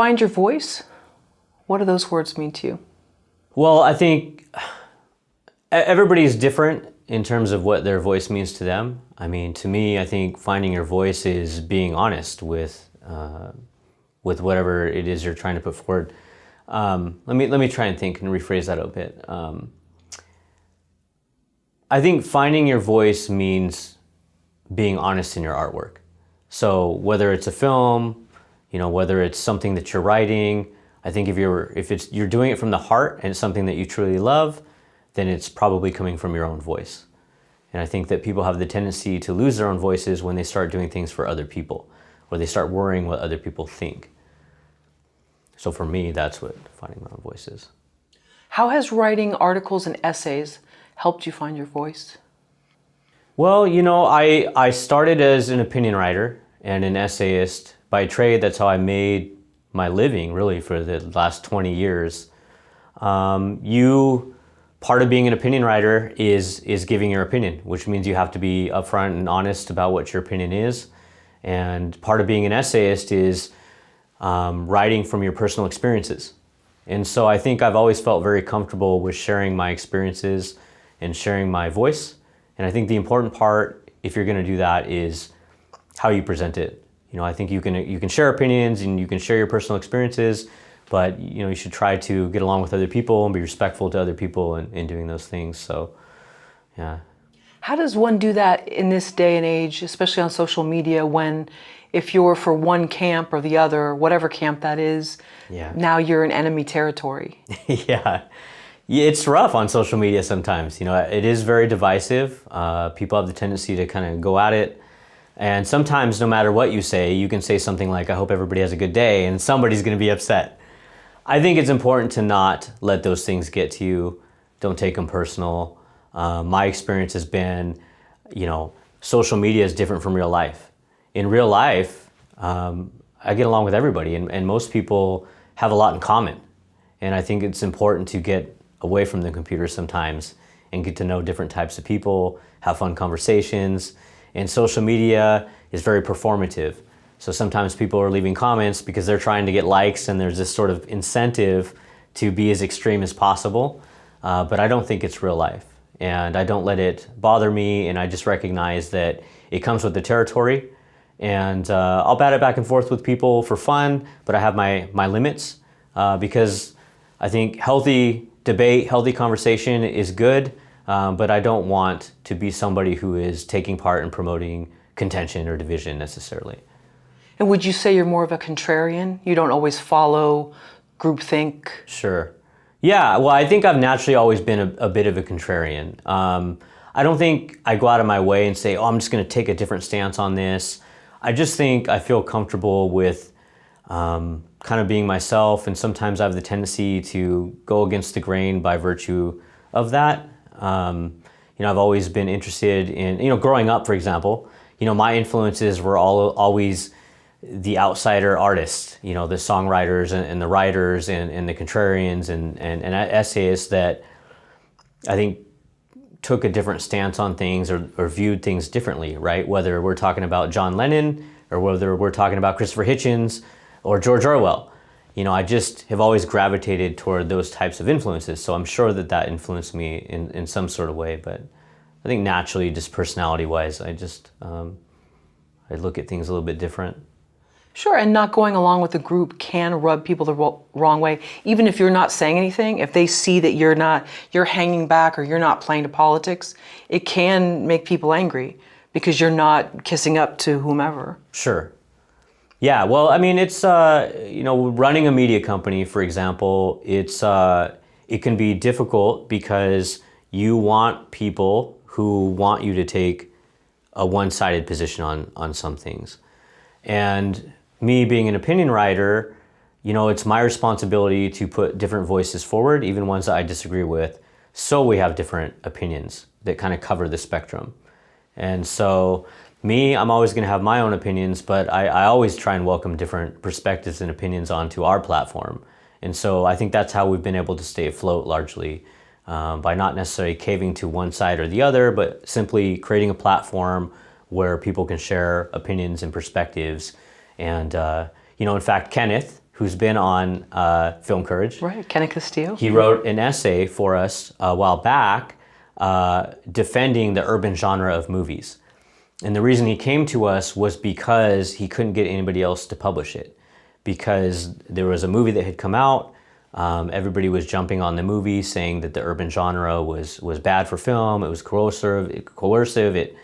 find your voice? What do those words mean to you? Well, I think everybody's different in terms of what their voice means to them. I mean, to me, I think finding your voice is being honest with whatever it is you're trying to put forward. Let me try and think and rephrase that a bit. I think finding your voice means being honest in your artwork. So whether it's a film, whether it's something that you're writing, I think if you're doing it from the heart and it's something that you truly love, then it's probably coming from your own voice. And I think that people have the tendency to lose their own voices when they start doing things for other people, or they start worrying what other people think. So for me, that's what finding my own voice is. How has writing articles and essays helped you find your voice? Well, I started as an opinion writer and an essayist by trade. That's how I made my living, really, for the last 20 years. Part of being an opinion writer is giving your opinion, which means you have to be upfront and honest about what your opinion is. And part of being an essayist is writing from your personal experiences. And so I think I've always felt very comfortable with sharing my experiences and sharing my voice. And I think the important part, if you're going to do that, is how you present it. I think you can share opinions and you can share your personal experiences, but you should try to get along with other people and be respectful to other people in doing those things. So, yeah. How does one do that in this day and age, especially on social media, when if you're for one camp or the other, whatever camp that is, now you're in enemy territory? Yeah, it's rough on social media sometimes. It is very divisive. People have the tendency to kind of go at it. And sometimes no matter what you say, you can say something like, I hope everybody has a good day, and somebody's going to be upset. I think it's important to not let those things get to you. Don't take them personal. My experience has been, social media is different from real life. In real life, I get along with everybody, and most people have a lot in common. And I think it's important to get away from the computer sometimes and get to know different types of people, have fun conversations. And social media is very performative. So sometimes people are leaving comments because they're trying to get likes, and there's this sort of incentive to be as extreme as possible. But I don't think it's real life. And I don't let it bother me, and I just recognize that it comes with the territory. And I'll bat it back and forth with people for fun, but I have my limits because I think healthy debate, healthy conversation is good. But I don't want to be somebody who is taking part in promoting contention or division necessarily. And would you say you're more of a contrarian? You don't always follow groupthink? Sure. Yeah, well, I think I've naturally always been a bit of a contrarian. I don't think I go out of my way and say, I'm just going to take a different stance on this. I just think I feel comfortable with kind of being myself, and sometimes I have the tendency to go against the grain by virtue of that. I've always been interested in, growing up, for example, my influences were always the outsider artists, the songwriters and the writers and the contrarians and essayists that I think took a different stance on things or viewed things differently, right? Whether we're talking about John Lennon or whether we're talking about Christopher Hitchens or George Orwell. I just have always gravitated toward those types of influences. So I'm sure that influenced me in some sort of way. But I think naturally, just personality-wise, I look at things a little bit different. Sure, and not going along with the group can rub people the wrong way. Even if you're not saying anything, if they see that you're hanging back or you're not playing to politics, it can make people angry because you're not kissing up to whomever. Sure. Yeah, well, I mean, it's, running a media company, for example, it can be difficult because you want people who want you to take a one-sided position on some things. And me being an opinion writer, it's my responsibility to put different voices forward, even ones that I disagree with, so we have different opinions that kind of cover the spectrum. And so I'm always going to have my own opinions, but I always try and welcome different perspectives and opinions onto our platform. And so I think that's how we've been able to stay afloat largely, by not necessarily caving to one side or the other, but simply creating a platform where people can share opinions and perspectives. And, in fact, Kenneth, who's been on Film Courage. Right, Kenneth Castillo. He wrote an essay for us a while back defending the urban genre of movies. And the reason he came to us was because he couldn't get anybody else to publish it. Because there was a movie that had come out, everybody was jumping on the movie saying that the urban genre was bad for film, it was coercive, it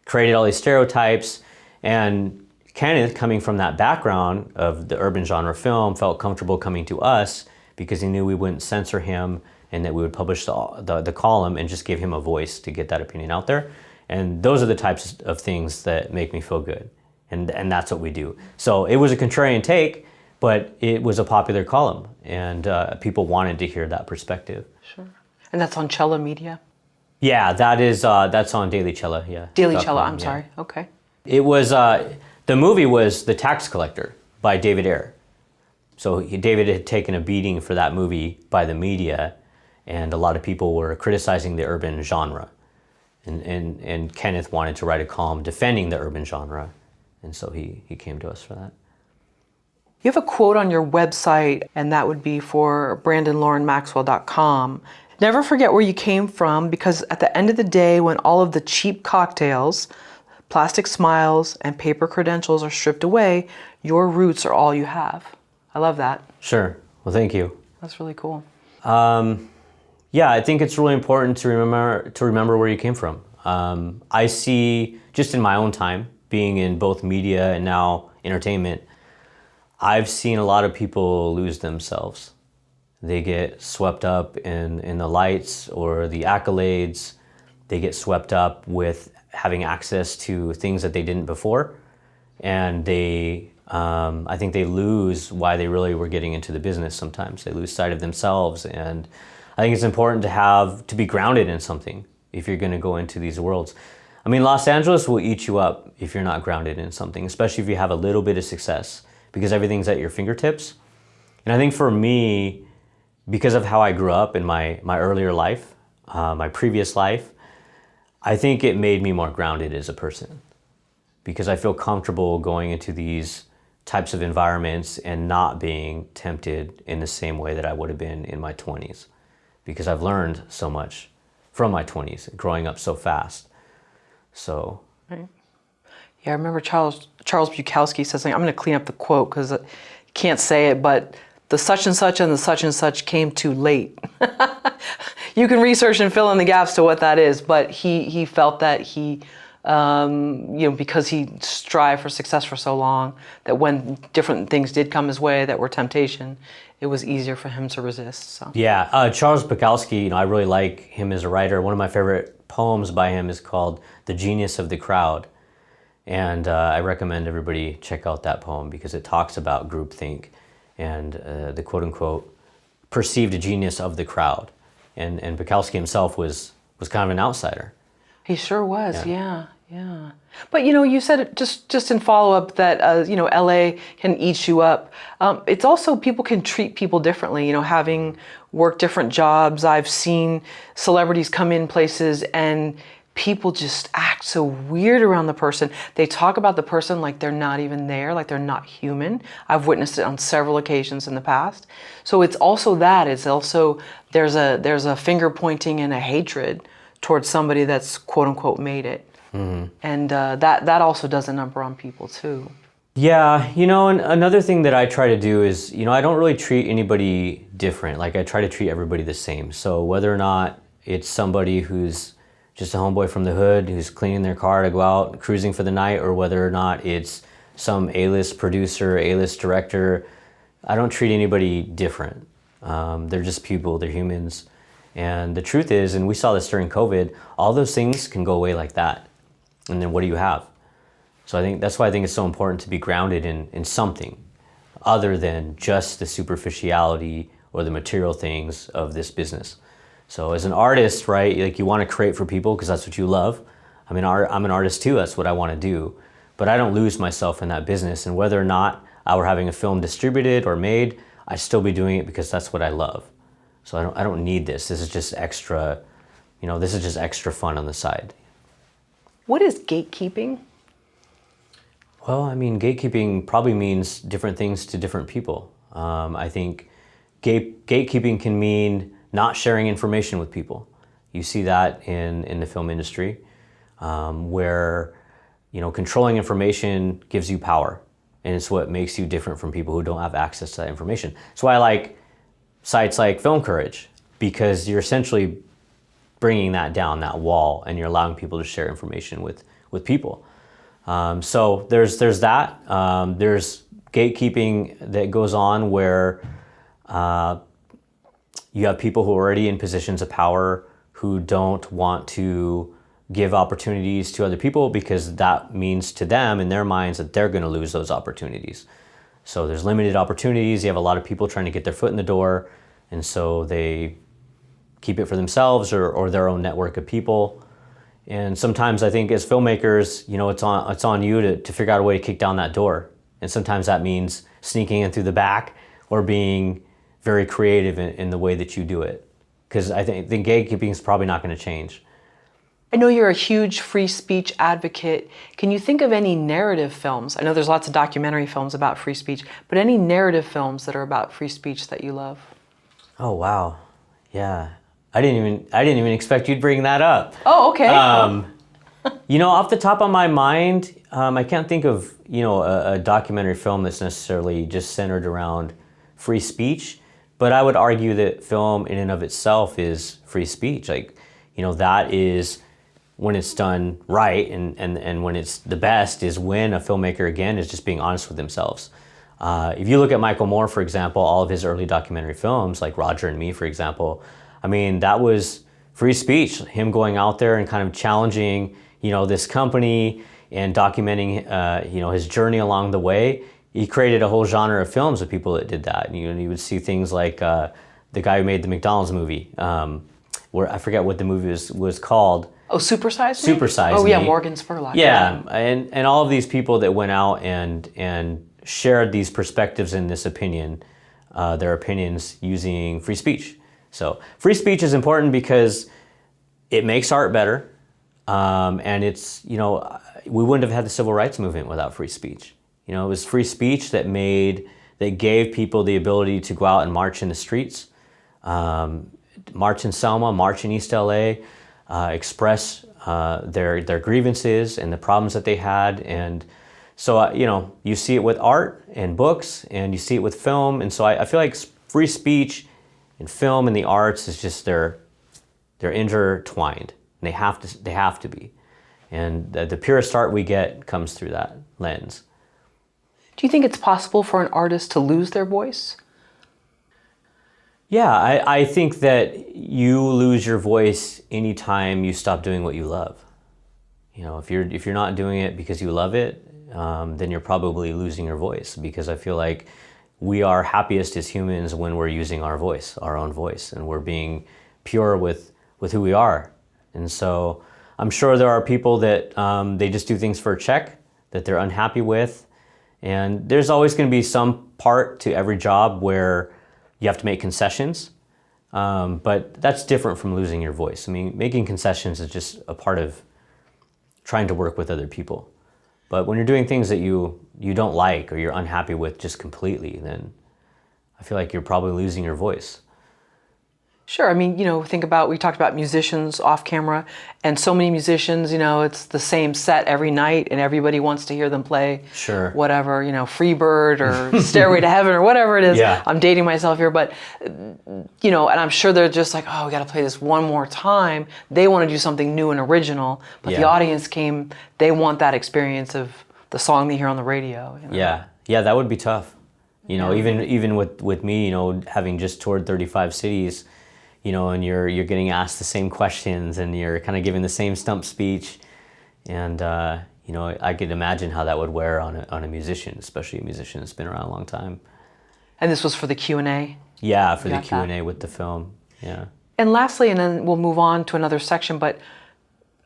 created all these stereotypes. And Kenneth, coming from that background of the urban genre film, felt comfortable coming to us because he knew we wouldn't censor him and that we would publish the column and just give him a voice to get that opinion out there. And those are the types of things that make me feel good. And that's what we do. So it was a contrarian take, but it was a popular column, and people wanted to hear that perspective. Sure. And that's on Cella Media? Yeah, that's on Daily Cella, yeah. Daily Cella, I'm sorry, okay. It was, the movie was The Tax Collector by David Ayer. So David had taken a beating for that movie by the media, and a lot of people were criticizing the urban genre. And Kenneth wanted to write a column defending the urban genre, and so he came to us for that. You have a quote on your website, and that would be for BrandonLoranMaxwell.com. Never forget where you came from, because at the end of the day, when all of the cheap cocktails, plastic smiles, and paper credentials are stripped away, your roots are all you have. I love that. Sure. Well, thank you. That's really cool. Yeah, I think it's really important to remember where you came from. I see, just in my own time, being in both media and now entertainment, I've seen a lot of people lose themselves. They get swept up in the lights or the accolades. They get swept up with having access to things that they didn't before. And I think they lose why they really were getting into the business sometimes. They lose sight of themselves. And I think it's important to be grounded in something if you're going to go into these worlds. I mean, Los Angeles will eat you up if you're not grounded in something, especially if you have a little bit of success, because everything's at your fingertips. And I think for me, because of how I grew up in my earlier life, my previous life, I think it made me more grounded as a person, because I feel comfortable going into these types of environments and not being tempted in the same way that I would have been in my 20s, because I've learned so much from my 20s, growing up so fast. So. Right. Yeah, I remember Charles Bukowski said something. I'm going to clean up the quote because I can't say it, but the such and such came too late. You can research and fill in the gaps to what that is, but he felt that he, because he strived for success for so long, that when different things did come his way that were temptation, it was easier for him to resist. So. Yeah, Charles Bukowski, I really like him as a writer. One of my favorite poems by him is called "The Genius of the Crowd." And I recommend everybody check out that poem because it talks about groupthink and the quote-unquote perceived genius of the crowd. And Bukowski himself was kind of an outsider. He sure was, yeah. But you said it just in follow-up that LA can eat you up. It's also people can treat people differently. Having worked different jobs, I've seen celebrities come in places and people just act so weird around the person. They talk about the person like they're not even there, like they're not human. I've witnessed it on several occasions in the past. So it's also that. It's also there's a finger pointing and a hatred towards somebody that's quote unquote made it. Mm-hmm. And that also does a number on people too. Yeah, and another thing that I try to do is, I don't really treat anybody different. Like I try to treat everybody the same. So whether or not it's somebody who's just a homeboy from the hood who's cleaning their car to go out cruising for the night, or whether or not it's some A-list producer, A-list director, I don't treat anybody different. They're just people, they're humans. And the truth is, and we saw this during COVID, all those things can go away like that. And then what do you have? So I think that's why I think it's so important to be grounded in something other than just the superficiality or the material things of this business. So as an artist, right, like you want to create for people because that's what you love. I mean, I'm an artist too, that's what I want to do. But I don't lose myself in that business. And whether or not I were having a film distributed or made, I'd still be doing it because that's what I love. So I don't need this. This is just extra, this is just extra fun on the side. What is gatekeeping? Well, I mean, gatekeeping probably means different things to different people. I think gatekeeping can mean not sharing information with people. You see that in the film industry, where controlling information gives you power, and it's what makes you different from people who don't have access to that information. That's why I like sites like Film Courage, because you're essentially bringing that down, that wall, and you're allowing people to share information with people. So there's that. There's gatekeeping that goes on where you have people who are already in positions of power who don't want to give opportunities to other people because that means to them in their minds that they're going to lose those opportunities. So there's limited opportunities. You have a lot of people trying to get their foot in the door, and so they keep it for themselves or their own network of people. And sometimes I think as filmmakers, it's on you to figure out a way to kick down that door. And sometimes that means sneaking in through the back or being very creative in the way that you do it. Because I think the gatekeeping is probably not going to change. I know you're a huge free speech advocate. Can you think of any narrative films? I know there's lots of documentary films about free speech, but any narrative films that are about free speech that you love? Oh, wow. Yeah. I didn't even expect you'd bring that up. Oh, okay. Off the top of my mind, I can't think of, a documentary film that's necessarily just centered around free speech, but I would argue that film in and of itself is free speech. That is, when it's done right and when it's the best, is when a filmmaker, again, is just being honest with themselves. If you look at Michael Moore, for example, all of his early documentary films, like Roger and Me, for example, that was free speech, him going out there and kind of challenging, this company and documenting, his journey along the way. He created a whole genre of films of people that did that. And you would see things like the guy who made the McDonald's movie, where I forget what the movie was called. Oh, Super Size Me? Super Size Me. Oh, yeah, Me. Morgan Spurlock. Yeah, and all of these people that went out and shared these perspectives and this opinion, their opinions using free speech. So free speech is important because it makes art better, and it's, we wouldn't have had the civil rights movement without free speech. It was free speech that gave people the ability to go out and march in the streets, march in Selma, march in East LA, express their grievances and the problems that they had. And so, you see it with art and books, and you see it with film. And so I feel like free speech and film and the arts is just they're intertwined. And they have to be. And the purest art we get comes through that lens. Do you think it's possible for an artist to lose their voice? Yeah, I think that you lose your voice anytime you stop doing what you love. If you're not doing it because you love it, then you're probably losing your voice, because I feel like we are happiest as humans when we're using our voice, our own voice, and we're being pure with who we are. And so I'm sure there are people that they just do things for a check that they're unhappy with. And there's always going to be some part to every job where you have to make concessions, but that's different from losing your voice. Making concessions is just a part of trying to work with other people. But when you're doing things that you don't like or you're unhappy with just completely, then I feel like you're probably losing your voice. Sure. We talked about musicians off camera, and so many musicians, it's the same set every night and everybody wants to hear them play. Sure. Whatever, Freebird or Stairway to Heaven or whatever it is. Yeah. I'm dating myself here, but, and I'm sure they're just like, oh, we got to play this one more time. They want to do something new and original, but the audience they want that experience of the song they hear on the radio. Yeah, that would be tough. Even with me, having just toured 35 cities, and you're getting asked the same questions and you're kind of giving the same stump speech. And, I could imagine how that would wear on a musician, especially a musician that's been around a long time. And this was for the Q&A? Yeah, for the Q&A with the film, yeah. And lastly, and then we'll move on to another section, but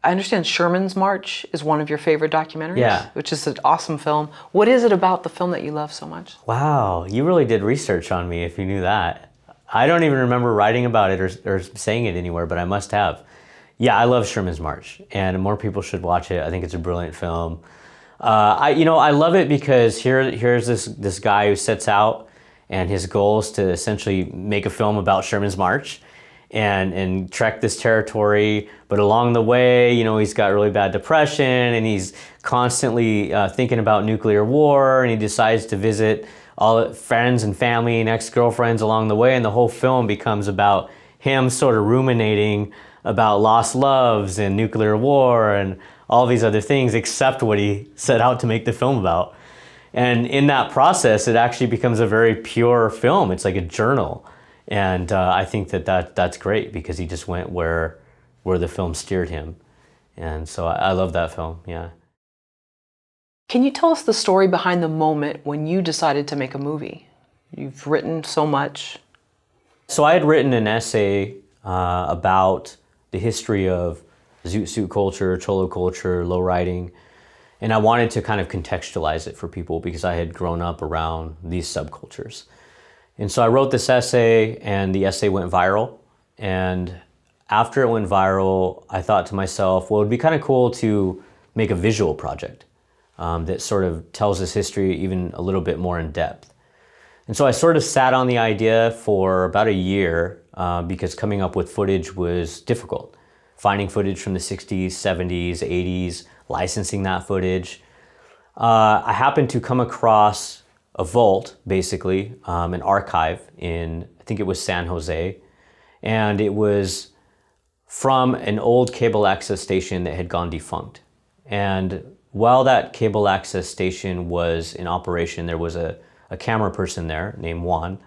I understand Sherman's March is one of your favorite documentaries, yeah, which is an awesome film. What is it about the film that you love so much? Wow, you really did research on me if you knew that. I don't even remember writing about it or saying it anywhere, but I must have. Yeah, I love Sherman's March, and more people should watch it. I think it's a brilliant film. I love it because here's this guy who sets out and his goal is to essentially make a film about Sherman's March and trek this territory. But along the way, you know, he's got really bad depression, and he's constantly thinking about nuclear war, and he decides to visit all friends and family and ex-girlfriends along the way, and the whole film becomes about him sort of ruminating about lost loves and nuclear war and all these other things except what he set out to make the film about. And in that process, it actually becomes a very pure film. It's like a journal. And I think that's great because he just went where the film steered him. And so I love that film, yeah. Can you tell us the story behind the moment when you decided to make a movie? You've written so much. So I had written an essay about the history of zoot suit culture, cholo culture, lowriding, and I wanted to kind of contextualize it for people because I had grown up around these subcultures. And so I wrote this essay, and the essay went viral. And after it went viral, I thought to myself, well, it'd be kind of cool to make a visual project that sort of tells this history even a little bit more in depth. And so I sort of sat on the idea for about a year because coming up with footage was difficult. Finding footage from the 60s, 70s, 80s, licensing that footage. I happened to come across a vault, basically, an archive in, I think it was San Jose, and it was from an old cable access station that had gone defunct. And while that cable access station was in operation, there was a camera person there named Juan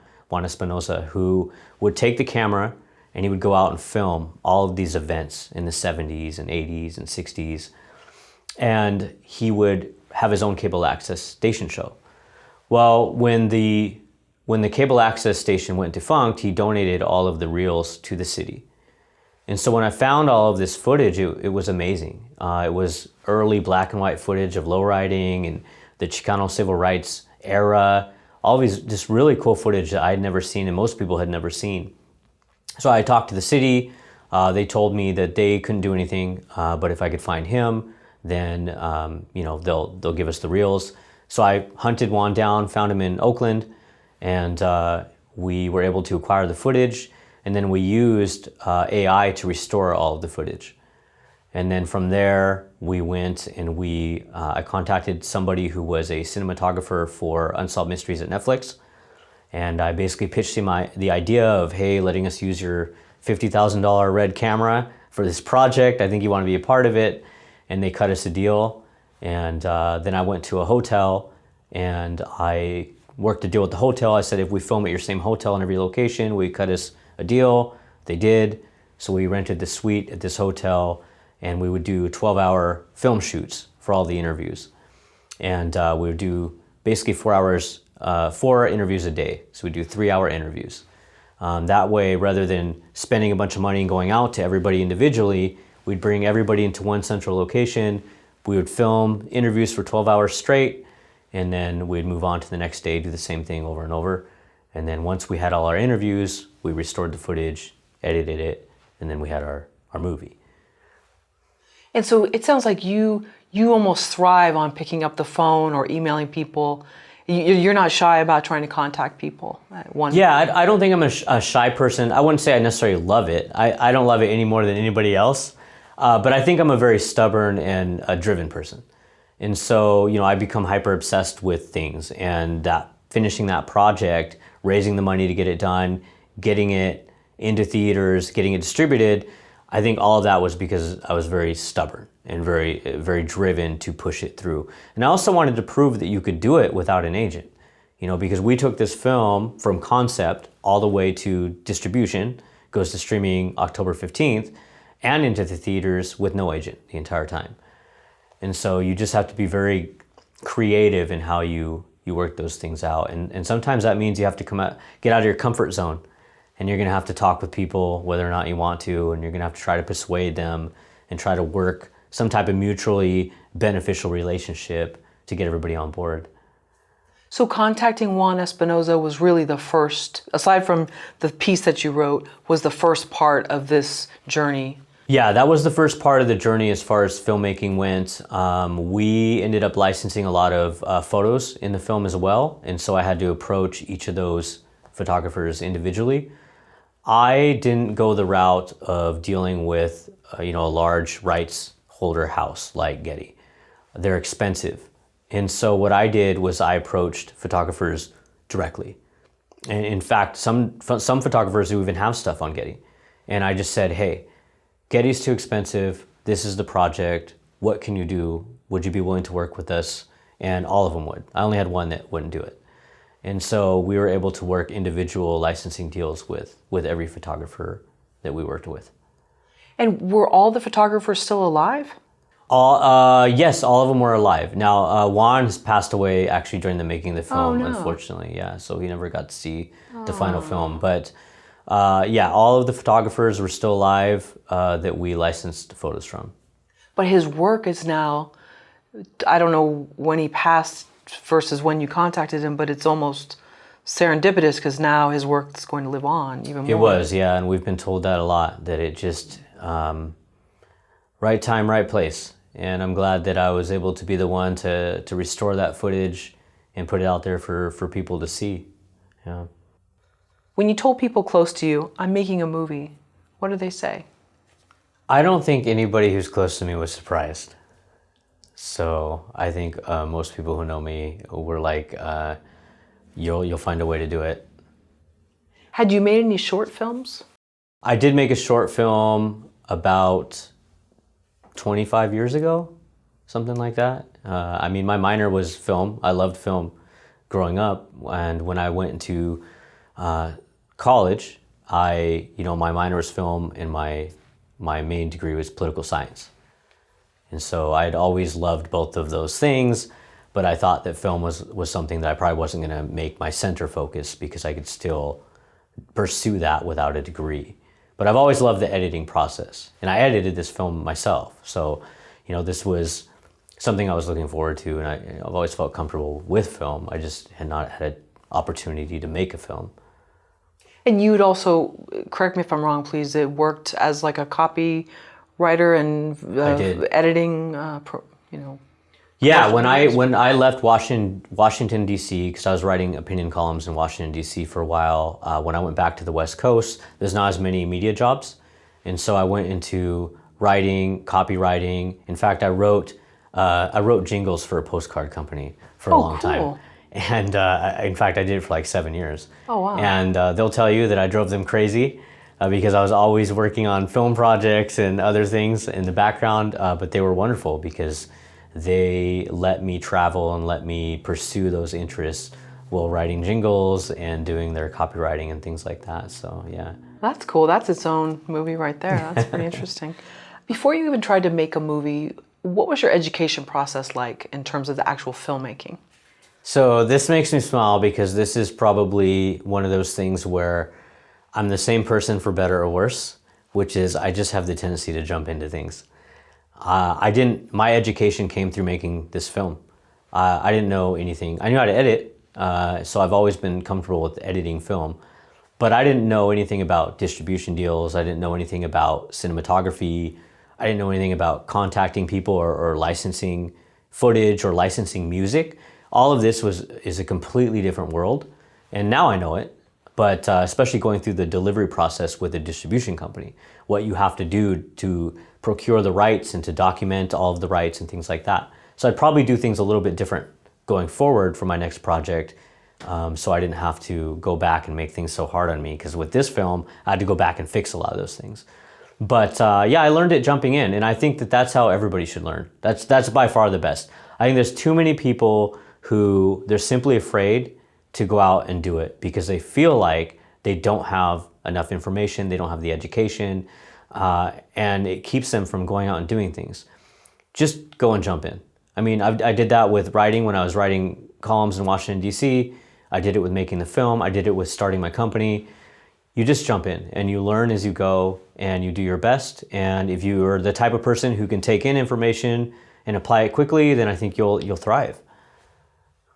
Espinosa, who would take the camera and he would go out and film all of these events in the 70s and 80s and 60s. And he would have his own cable access station show. Well, when the cable access station went defunct, he donated all of the reels to the city. And so when I found all of this footage, it was amazing. It was early black and white footage of lowriding and the Chicano civil rights era, all these just really cool footage that I had never seen and most people had never seen. So I talked to the city. They told me that they couldn't do anything, but if I could find him, then you know, they'll give us the reels. So I hunted Juan down, found him in Oakland, and we were able to acquire the footage. And then we used AI to restore all of the footage. And then from there, we went and I contacted somebody who was a cinematographer for Unsolved Mysteries at Netflix. And I basically pitched him the idea of, hey, letting us use your $50,000 red camera for this project. I think you want to be a part of it. And they cut us a deal. And then I went to a hotel and I worked a deal with the hotel. I said, if we film at your same hotel in every location, we cut us a deal. They did. So we rented the suite at this hotel and we would do 12-hour film shoots for all the interviews. And we would do basically 4 interviews a day. So we do 3-hour interviews. That way, rather than spending a bunch of money and going out to everybody individually, we'd bring everybody into one central location. We would film interviews for 12 hours straight, and then we'd move on to the next day, do the same thing over and over. And then once we had all our interviews, we restored the footage, edited it, and then we had our movie. And so it sounds like you almost thrive on picking up the phone or emailing people. You're not shy about trying to contact people. Yeah, I don't think I'm a shy person. I wouldn't say I necessarily love it. I don't love it any more than anybody else. But I think I'm a very stubborn and a driven person. And so, you know, I become hyper obsessed with things, and finishing that project, raising the money to get it done, getting it into theaters, getting it distributed, I think all of that was because I was very stubborn and very, very driven to push it through. And I also wanted to prove that you could do it without an agent, you know, because we took this film from concept all the way to distribution, goes to streaming October 15th, and into the theaters with no agent the entire time. And so you just have to be very creative in how you work those things out. And sometimes that means you have to get out of your comfort zone, and you're gonna have to talk with people whether or not you want to, and you're gonna have to try to persuade them and try to work some type of mutually beneficial relationship to get everybody on board. So contacting Juan Espinosa was really the first, aside from the piece that you wrote, was the first part of this journey Yeah, that was the first part of the journey as far as filmmaking went. We ended up licensing a lot of photos in the film as well, and so I had to approach each of those photographers individually. I didn't go the route of dealing with a large rights holder house like Getty. They're expensive. And so what I did was I approached photographers directly. And in fact, some photographers who even have stuff on Getty. And I just said, hey, Getty's too expensive. This is the project. What can you do? Would you be willing to work with us? And all of them would. I only had one that wouldn't do it. And so we were able to work individual licensing deals with every photographer that we worked with. And were all the photographers still alive? Yes, all of them were alive. Now, Juan has passed away actually during the making of the film, no. unfortunately. Yeah, so he never got to see the final film. But yeah, all of the photographers were still alive that we licensed photos from. But his work is now, I don't know when he passed versus when you contacted him, but it's almost serendipitous because now his work is going to live on even more. It was, yeah, and we've been told that a lot, that it just, right time, right place. And I'm glad that I was able to be the one to restore that footage and put it out there for people to see. Yeah. When you told people close to you, I'm making a movie, what did they say? I don't think anybody who's close to me was surprised. So I think most people who know me were like, you'll find a way to do it. Had you made any short films? I did make a short film about 25 years ago, something like that. I mean, my minor was film. I loved film growing up. And when I went into college, my minor was film and my main degree was political science. And so I'd always loved both of those things, but I thought that film was something that I probably wasn't gonna make my center focus because I could still pursue that without a degree. But I've always loved the editing process, and I edited this film myself. So, this was something I was looking forward to, and I've always felt comfortable with film. I just had not had an opportunity to make a film. And you'd also, correct me if I'm wrong, please, it worked as like a copywriter and editing, Yeah, when I left Washington D.C., because I was writing opinion columns in Washington D.C. for a while. When I went back to the West Coast, there's not as many media jobs, and so I went into writing, copywriting. In fact, I wrote jingles for a postcard company for a long time, and in fact, I did it for like 7 years. Oh wow! And they'll tell you that I drove them crazy because I was always working on film projects and other things in the background. But they were wonderful because they let me travel and let me pursue those interests while writing jingles and doing their copywriting and things like that. So yeah. That's cool. That's its own movie right there. That's pretty interesting. Before you even tried to make a movie, what was your education process like in terms of the actual filmmaking? So this makes me smile because this is probably one of those things where I'm the same person for better or worse, which is I just have the tendency to jump into things. My education came through making this film. I didn't know anything. I knew how to edit, so I've always been comfortable with editing film, but I didn't know anything about distribution deals. I didn't know anything about cinematography. I didn't know anything about contacting people or licensing footage or licensing music. All of this is a completely different world, and now I know it. But especially going through the delivery process with a distribution company, what you have to do to procure the rights and to document all of the rights and things like that. So I'd probably do things a little bit different going forward for my next project, so I didn't have to go back and make things so hard on me, because with this film, I had to go back and fix a lot of those things. But yeah, I learned it jumping in, and I think that that's how everybody should learn. That's by far the best. I think there's too many people who they're simply afraid to go out and do it because they feel like they don't have enough information, they don't have the education, and it keeps them from going out and doing things. Just go and jump in. I mean, I did that with writing when I was writing columns in Washington, D.C. I did it with making the film. I did it with starting my company. You just jump in and you learn as you go and you do your best. And if you are the type of person who can take in information and apply it quickly, then I think you'll thrive.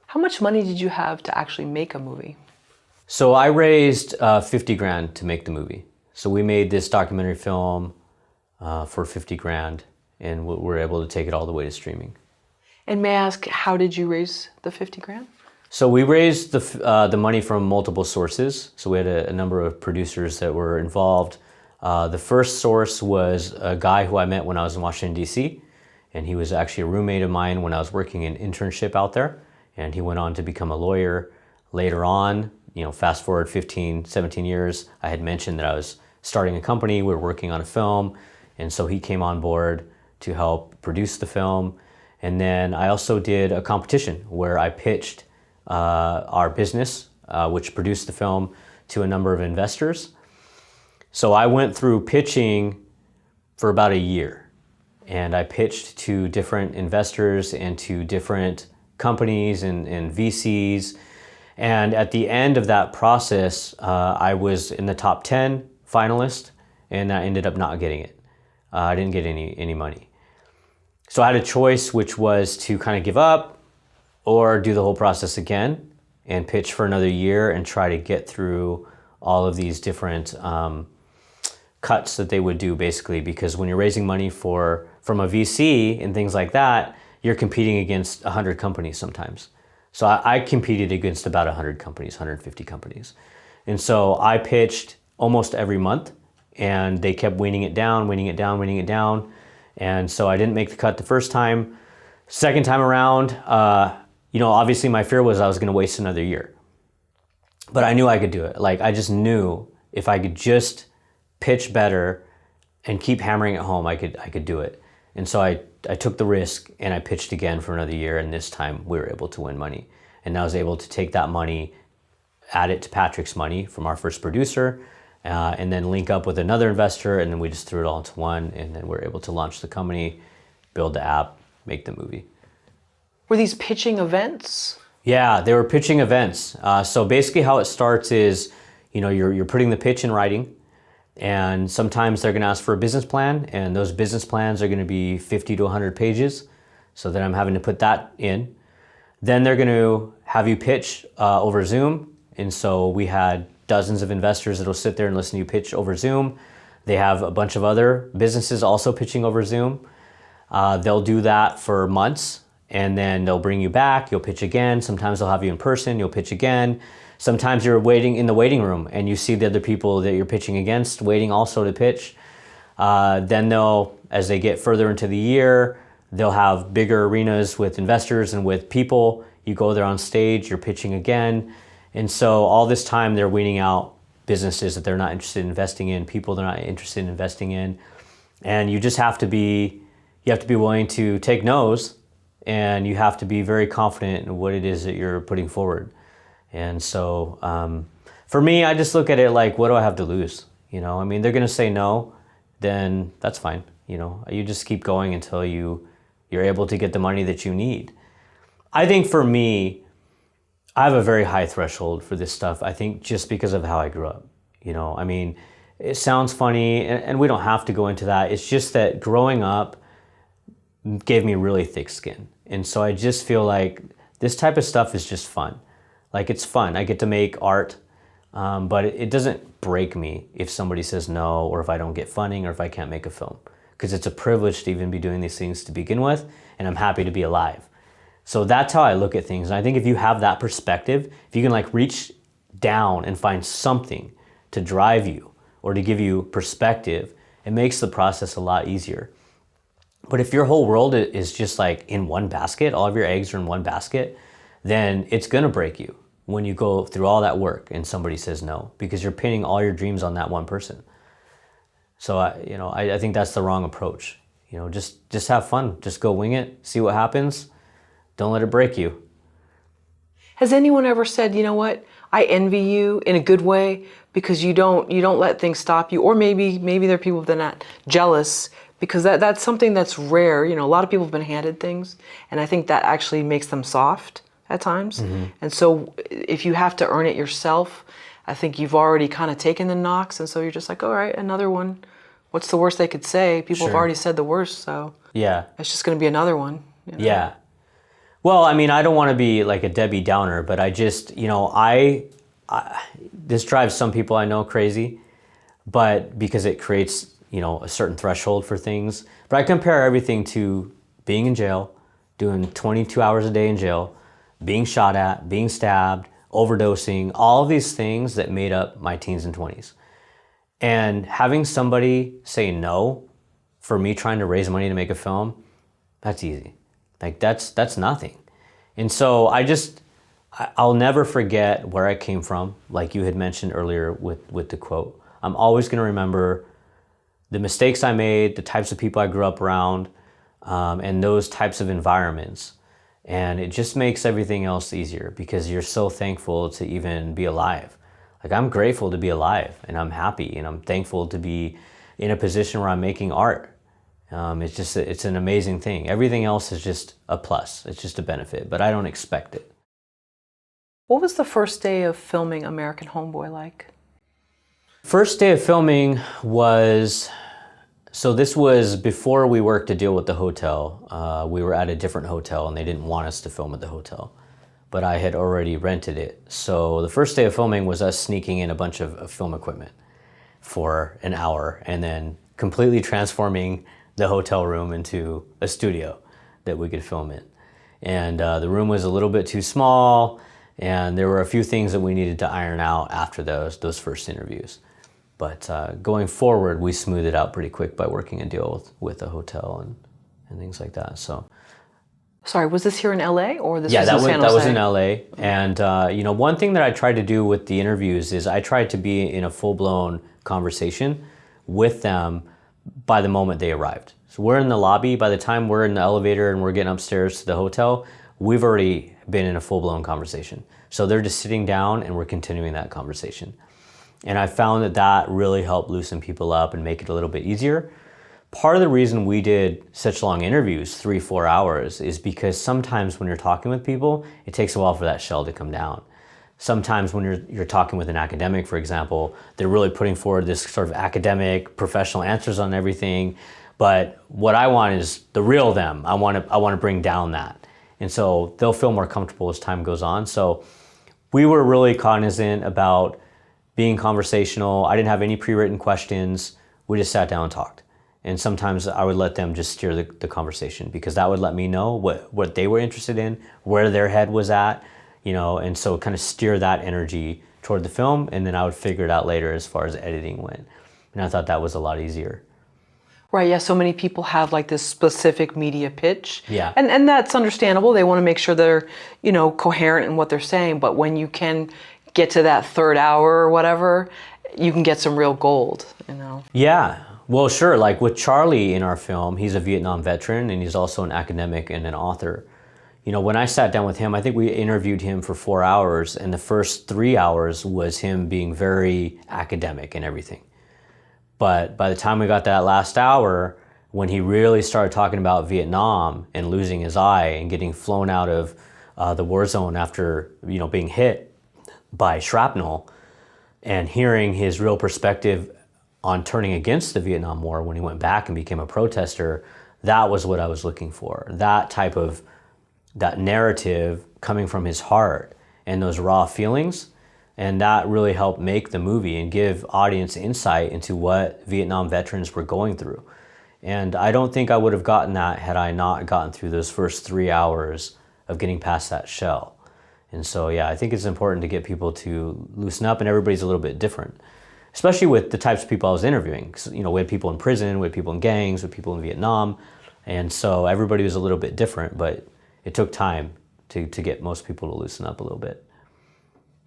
How much money did you have to actually make a movie? So I raised 50 grand to make the movie. So we made this documentary film for 50 grand, and we're able to take it all the way to streaming. And may I ask, how did you raise the 50 grand? So we raised the money from multiple sources. So we had a number of producers that were involved. The first source was a guy who I met when I was in Washington, D.C., and he was actually a roommate of mine when I was working an internship out there, and he went on to become a lawyer. Later on, fast forward 15, 17 years, I had mentioned that I was starting a company, we were working on a film, and so he came on board to help produce the film. And then I also did a competition where I pitched our business, which produced the film, to a number of investors. So I went through pitching for about a year, and I pitched to different investors and to different companies and VCs. And at the end of that process, I was in the top 10 finalist, and I ended up not getting it. I didn't get any money. So I had a choice, which was to kind of give up or do the whole process again and pitch for another year and try to get through all of these different cuts that they would do, basically, because when you're raising money from a VC and things like that, you're competing against 100 companies sometimes. So I competed against about 100 companies, 150 companies. And so I pitched almost every month, and they kept weaning it down, weaning it down, weaning it down. And so I didn't make the cut the first time. Second time around, obviously my fear was I was gonna waste another year. But I knew I could do it. I just knew if I could just pitch better and keep hammering it home, I could do it. And so I took the risk and I pitched again for another year, and this time we were able to win money. And I was able to take that money, add it to Patrick's money from our first producer, and then link up with another investor, and then we just threw it all into one, and then we're able to launch the company, build the app, make the movie. Were these pitching events? Yeah, they were pitching events. So basically how it starts is, you're putting the pitch in writing, and sometimes they're gonna ask for a business plan, and those business plans are gonna be 50 to 100 pages. So then I'm having to put that in. Then they're gonna have you pitch over Zoom. And so we had dozens of investors that'll sit there and listen to you pitch over Zoom. They have a bunch of other businesses also pitching over Zoom. They'll do that for months, and then they'll bring you back, you'll pitch again. Sometimes they'll have you in person, you'll pitch again. Sometimes you're waiting in the waiting room and you see the other people that you're pitching against waiting also to pitch. Then as they get further into the year, they'll have bigger arenas with investors and with people. You go there on stage, you're pitching again. And so all this time they're weeding out businesses that they're not interested in investing in, people they're not interested in investing in. And you just have to be willing to take no's, and you have to be very confident in what it is that you're putting forward. And so for me, I just look at it like, what do I have to lose? They're gonna say no, then that's fine. You just keep going until you're able to get the money that you need. I think for me, I have a very high threshold for this stuff. I think just because of how I grew up. It sounds funny, and we don't have to go into that. It's just that growing up gave me really thick skin. And so I just feel like this type of stuff is just fun. It's fun. I get to make art, but it doesn't break me if somebody says no, or if I don't get funding, or if I can't make a film. Because it's a privilege to even be doing these things to begin with, and I'm happy to be alive. So that's how I look at things. And I think if you have that perspective, if you can reach down and find something to drive you or to give you perspective, it makes the process a lot easier. But if your whole world is just in one basket, all of your eggs are in one basket, then it's gonna break you when you go through all that work and somebody says no, because you're pinning all your dreams on that one person. So I think that's the wrong approach. Just have fun, just go wing it, see what happens. Don't let it break you. Has anyone ever said, you know what, I envy you in a good way because you don't let things stop you? Or maybe there are people that are not jealous, because that's something that's rare. A lot of people have been handed things, and I think that actually makes them soft at times. Mm-hmm. And so if you have to earn it yourself, I think you've already kind of taken the knocks, and so you're just like, all right, another one. What's the worst they could say? People have already said the worst, so yeah, it's just going to be another one. Yeah. Well, I don't want to be like a Debbie Downer, but I just, this drives some people I know crazy, but because it creates, a certain threshold for things. But I compare everything to being in jail, doing 22 hours a day in jail, being shot at, being stabbed, overdosing, all of these things that made up my teens and 20s. And having somebody say no for me trying to raise money to make a film, that's easy. Like that's nothing. And so I'll never forget where I came from, like you had mentioned earlier with the quote. I'm always gonna remember the mistakes I made, the types of people I grew up around, and those types of environments. And it just makes everything else easier because you're so thankful to even be alive. Like, I'm grateful to be alive, and I'm happy, and I'm thankful to be in a position where I'm making art. It's an amazing thing. Everything else is just a plus. It's just a benefit, but I don't expect it. What was the first day of filming American Homeboy like? First day of filming was, so this was before we worked to deal with the hotel. We were at a different hotel and they didn't want us to film at the hotel, but I had already rented it. So the first day of filming was us sneaking in a bunch of film equipment for an hour and then completely transforming the hotel room into a studio that we could film in. And the room was a little bit too small, and there were a few things that we needed to iron out after those first interviews. But going forward, we smoothed it out pretty quick by working a deal with the hotel and things like that. So, sorry, was this here in LA or this yeah, was in San Jose? that was in LA. And one thing that I tried to do with the interviews is I tried to be in a full-blown conversation with them by the moment they arrived. So we're in the lobby. By the time we're in the elevator and we're getting upstairs to the hotel, we've already been in a full-blown conversation. So they're just sitting down and we're continuing that conversation. And I found that really helped loosen people up and make it a little bit easier. Part of the reason we did such long interviews, 3-4 hours, is because sometimes when you're talking with people, it takes a while for that shell to come down. Sometimes when you're talking with an academic, for example, they're really putting forward this sort of academic, professional answers on everything. But what I want is the real them. I want to bring down that. And so they'll feel more comfortable as time goes on. So we were really cognizant about being conversational. I didn't have any pre-written questions. We just sat down and talked. And sometimes I would let them just steer the conversation because that would let me know what they were interested in, where their head was at, and so kind of steer that energy toward the film, and then I would figure it out later as far as editing went. And I thought that was a lot easier. Right, yeah, so many people have like this specific media pitch. Yeah. And that's understandable. They want to make sure they're, coherent in what they're saying, but when you can get to that third hour or whatever, you can get some real gold, Yeah. Well, sure. Like with Charlie in our film, he's a Vietnam veteran and he's also an academic and an author. When I sat down with him, I think we interviewed him for 4 hours, and the first 3 hours was him being very academic and everything. But by the time we got that last hour, when he really started talking about Vietnam and losing his eye and getting flown out of the war zone after, being hit by shrapnel, and hearing his real perspective on turning against the Vietnam War when he went back and became a protester, that was what I was looking for. That narrative coming from his heart and those raw feelings. And that really helped make the movie and give audience insight into what Vietnam veterans were going through. And I don't think I would have gotten that had I not gotten through those first 3 hours of getting past that shell. And so, yeah, I think it's important to get people to loosen up, and everybody's a little bit different, especially with the types of people I was interviewing. 'Cause, we had people in prison, we had people in gangs, we had people in Vietnam. And so everybody was a little bit different, but it took time to get most people to loosen up a little bit.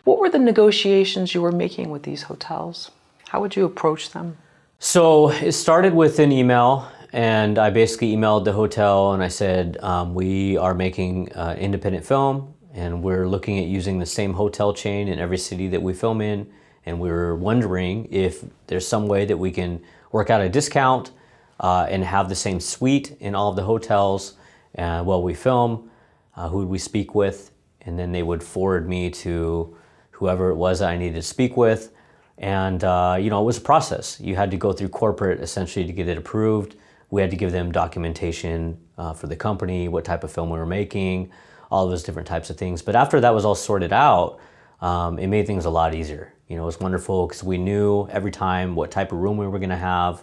What were the negotiations you were making with these hotels? How would you approach them? So it started with an email, and I basically emailed the hotel and I said, we are making an independent film and we're looking at using the same hotel chain in every city that we film in. And we were wondering if there's some way that we can work out a discount and have the same suite in all of the hotels while we film. Who would we speak with? And then they would forward me to whoever it was that I needed to speak with. And, it was a process. You had to go through corporate essentially to get it approved. We had to give them documentation for the company, what type of film we were making, all those different types of things. But after that was all sorted out, it made things a lot easier. It was wonderful because we knew every time what type of room we were going to have,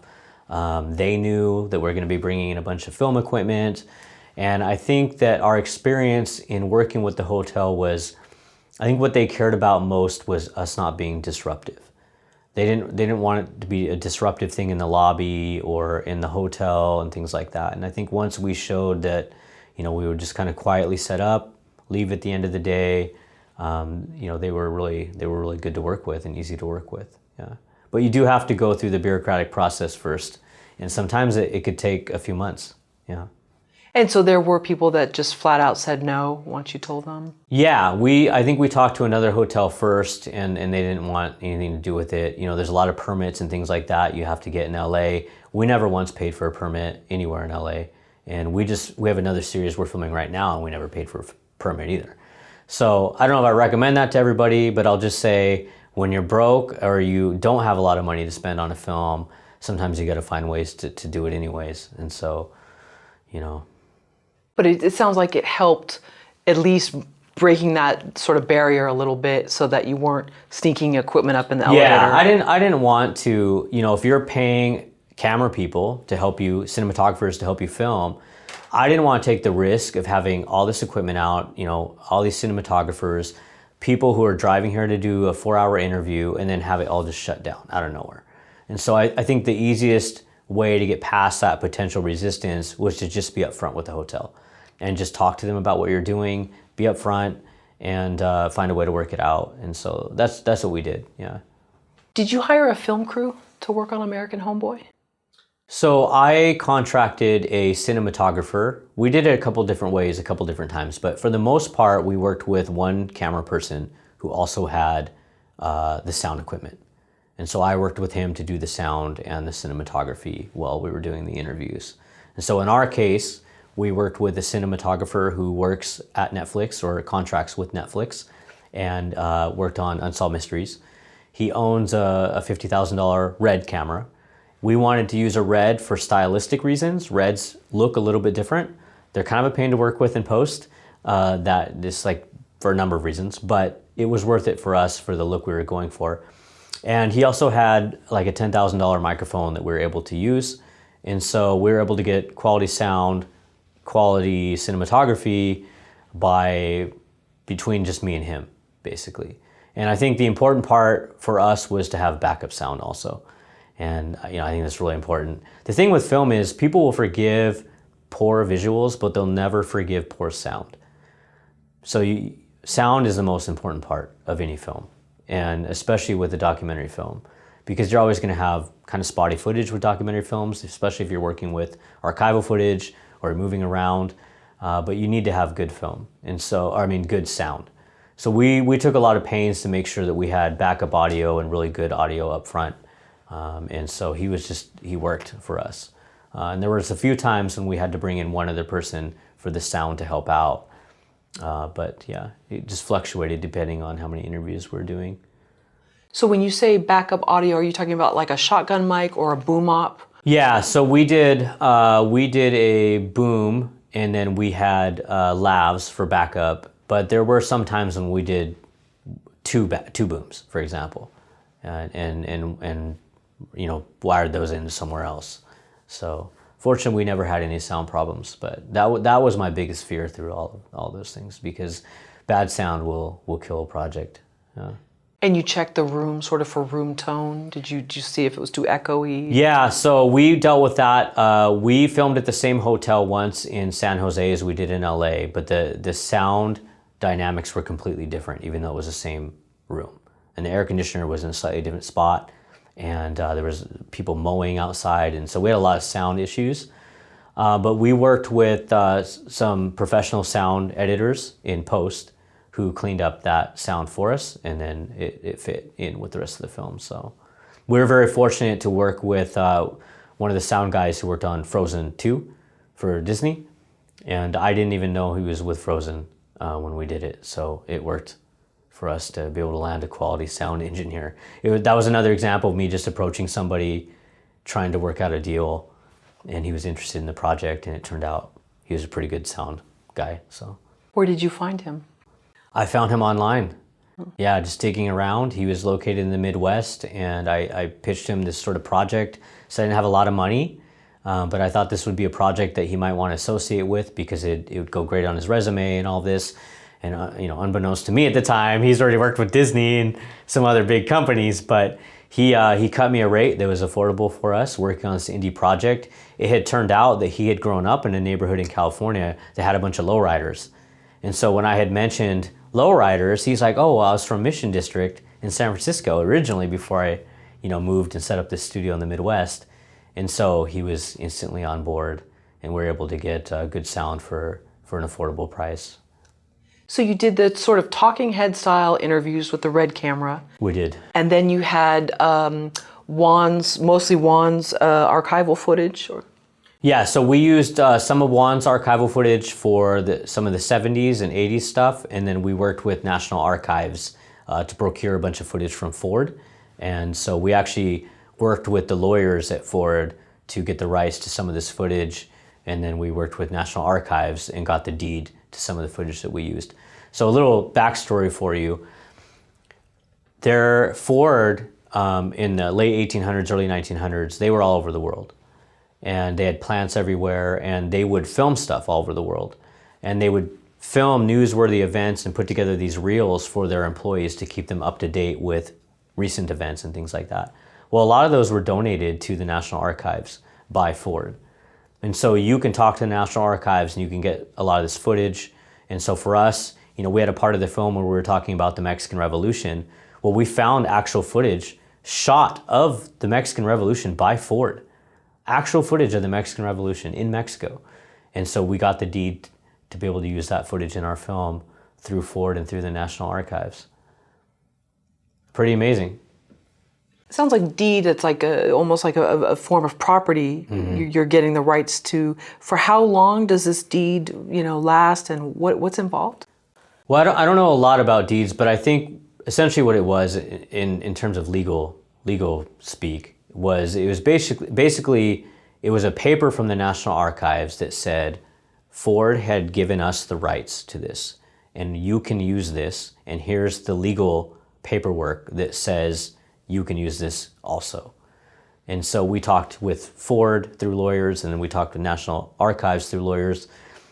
They knew that we're going to be bringing in a bunch of film equipment. And I think that our experience in working with the hotel was, I think what they cared about most was us not being disruptive. They didn't want it to be a disruptive thing in the lobby or in the hotel and things like that. And I think once we showed that, we would just kind of quietly set up, leave at the end of the day, they were really good to work with and easy to work with. Yeah. But you do have to go through the bureaucratic process first. And sometimes it could take a few months. Yeah. And so there were people that just flat out said no once you told them? Yeah, I think we talked to another hotel first and they didn't want anything to do with it. There's a lot of permits and things like that you have to get in LA. We never once paid for a permit anywhere in LA. And we have another series we're filming right now and we never paid for a permit either. So I don't know if I recommend that to everybody, but I'll just say when you're broke or you don't have a lot of money to spend on a film, sometimes you got to find ways to do it anyways. And so, But it sounds like it helped at least breaking that sort of barrier a little bit so that you weren't sneaking equipment up in the elevator. Yeah, I didn't want to, if you're paying camera people to help you, cinematographers to help you film, I didn't want to take the risk of having all this equipment out, all these cinematographers, people who are driving here to do a 4-hour interview and then have it all just shut down out of nowhere. And so I think the easiest way to get past that potential resistance was to just be upfront with the hotel and just talk to them about what you're doing, be upfront, and find a way to work it out. And so that's what we did, yeah. Did you hire a film crew to work on American Homeboy? So I contracted a cinematographer. We did it a couple different ways, a couple different times, but for the most part, we worked with one camera person who also had the sound equipment. And so I worked with him to do the sound and the cinematography while we were doing the interviews. And so in our case, we worked with a cinematographer who works at Netflix or contracts with Netflix and worked on Unsolved Mysteries. He owns a $50,000 RED camera. We wanted to use a RED for stylistic reasons. REDs look a little bit different. They're kind of a pain to work with in post, that is like for a number of reasons, but it was worth it for us for the look we were going for. And he also had like a $10,000 microphone that we were able to use. And so we were able to get quality sound, quality cinematography between just me and him, basically. And I think the important part for us was to have backup sound also. And I think that's really important. The thing with film is people will forgive poor visuals, but they'll never forgive poor sound. So sound is the most important part of any film, and especially with a documentary film, because you're always going to have kind of spotty footage with documentary films, especially if you're working with archival footage or moving around, but you need to have good film, good sound. So we took a lot of pains to make sure that we had backup audio and really good audio up front. And so he worked for us. And there was a few times when we had to bring in one other person for the sound to help out. But yeah, it just fluctuated depending on how many interviews we're doing. So when you say backup audio, are you talking about like a shotgun mic or a boom op? Yeah, so we did a boom and then we had lavs for backup, but there were some times when we did two booms, for example, and wired those into somewhere else. So fortunately, we never had any sound problems, but that was my biggest fear through all those things, because bad sound will kill a project. Yeah. And you checked the room sort of for room tone? Did you see if it was too echoey? Yeah, so we dealt with that. We filmed at the same hotel once in San Jose as we did in LA, but the sound dynamics were completely different, even though it was the same room. And the air conditioner was in a slightly different spot, and there was people mowing outside, and so we had a lot of sound issues. But we worked with some professional sound editors in post who cleaned up that sound for us, and then it fit in with the rest of the film. So we were very fortunate to work with one of the sound guys who worked on Frozen 2 for Disney, and I didn't even know he was with Frozen when we did it, so it worked for us to be able to land a quality sound engineer. That was another example of me just approaching somebody, trying to work out a deal, and he was interested in the project, and it turned out he was a pretty good sound guy. So where did you find him? I found him online. Yeah, just digging around. He was located in the Midwest, and I pitched him this sort of project. So I didn't have a lot of money, but I thought this would be a project that he might want to associate with because it would go great on his resume and all this. And unbeknownst to me at the time, he's already worked with Disney and some other big companies, but he cut me a rate that was affordable for us working on this indie project. It had turned out that he had grown up in a neighborhood in California that had a bunch of lowriders. And so when I had mentioned lowriders, he's like, oh, well, I was from Mission District in San Francisco originally before I moved and set up this studio in the Midwest. And so he was instantly on board, and we were able to get good sound for an affordable price. So you did the sort of talking head style interviews with the red camera. We did. And then you had mostly Juan's archival footage? Yeah, so we used some of Juan's archival footage for some of the 70s and 80s stuff, and then we worked with National Archives to procure a bunch of footage from Ford. And so we actually worked with the lawyers at Ford to get the rights to some of this footage, and then we worked with National Archives and got the deed to some of the footage that we used. So a little backstory for you. Ford, in the late 1800s, early 1900s, they were all over the world. And they had plants everywhere, and they would film stuff all over the world. And they would film newsworthy events and put together these reels for their employees to keep them up to date with recent events and things like that. Well, a lot of those were donated to the National Archives by Ford. And so you can talk to the National Archives and you can get a lot of this footage. And so for us, we had a part of the film where we were talking about the Mexican Revolution. Well, we found actual footage shot of the Mexican Revolution by Ford. Actual footage of the Mexican Revolution in Mexico. And so we got the deed to be able to use that footage in our film through Ford and through the National Archives. Pretty amazing. It sounds like deed, it's like almost like a form of property. Mm-hmm. You're getting the rights to. For how long does this deed last, and what's involved? Well, I don't know a lot about deeds, but I think essentially what it was in terms of legal speak was it was basically it was a paper from the National Archives that said Ford had given us the rights to this, and you can use this, and here's the legal paperwork that says you can use this also. And so we talked with Ford through lawyers, and then we talked with National Archives through lawyers.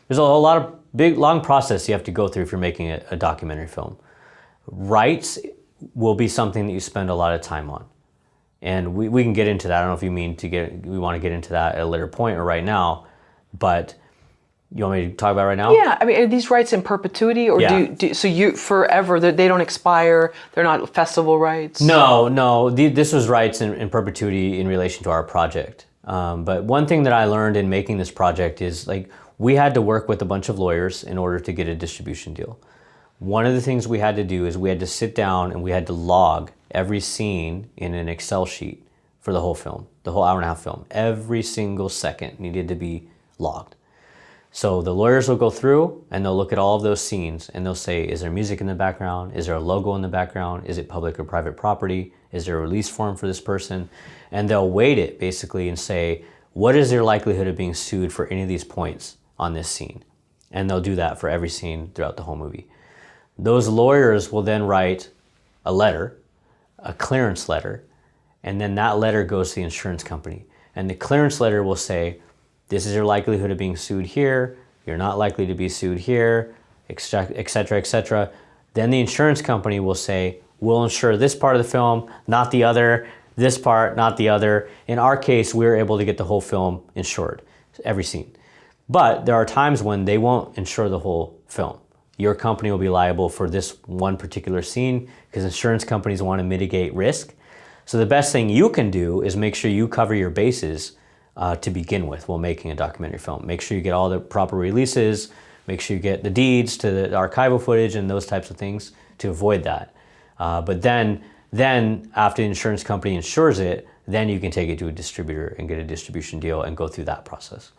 There's a lot of long process you have to go through if you're making a documentary film. Rights will be something that you spend a lot of time on. And we can get into that. I don't know if you we want to get into that at a later point or right now, but you want me to talk about it right now? Yeah, I mean, are these rights in perpetuity, or so you forever, they don't expire, they're not festival rights? No, this was rights in perpetuity in relation to our project. But one thing that I learned in making this project is we had to work with a bunch of lawyers in order to get a distribution deal. One of the things we had to do is we had to sit down and we had to log every scene in an Excel sheet for the whole film, the whole hour-and-a-half film. Every single second needed to be logged. So the lawyers will go through and they'll look at all of those scenes and they'll say, is there music in the background? Is there a logo in the background? Is it public or private property? Is there a release form for this person? And they'll weight it basically and say, what is their likelihood of being sued for any of these points on this scene? And they'll do that for every scene throughout the whole movie. Those lawyers will then write a letter, a clearance letter, and then that letter goes to the insurance company. And the clearance letter will say, this is your likelihood of being sued here, you're not likely to be sued here, et cetera, et cetera. Then the insurance company will say, we'll insure this part of the film, not the other, this part, not the other. In our case, we were able to get the whole film insured, every scene. But there are times when they won't insure the whole film. Your company will be liable for this one particular scene because insurance companies want to mitigate risk. So the best thing you can do is make sure you cover your bases to begin with while making a documentary film. Make sure you get all the proper releases, make sure you get the deeds to the archival footage and those types of things to avoid that. But then after the insurance company insures it, then you can take it to a distributor and get a distribution deal and go through that process.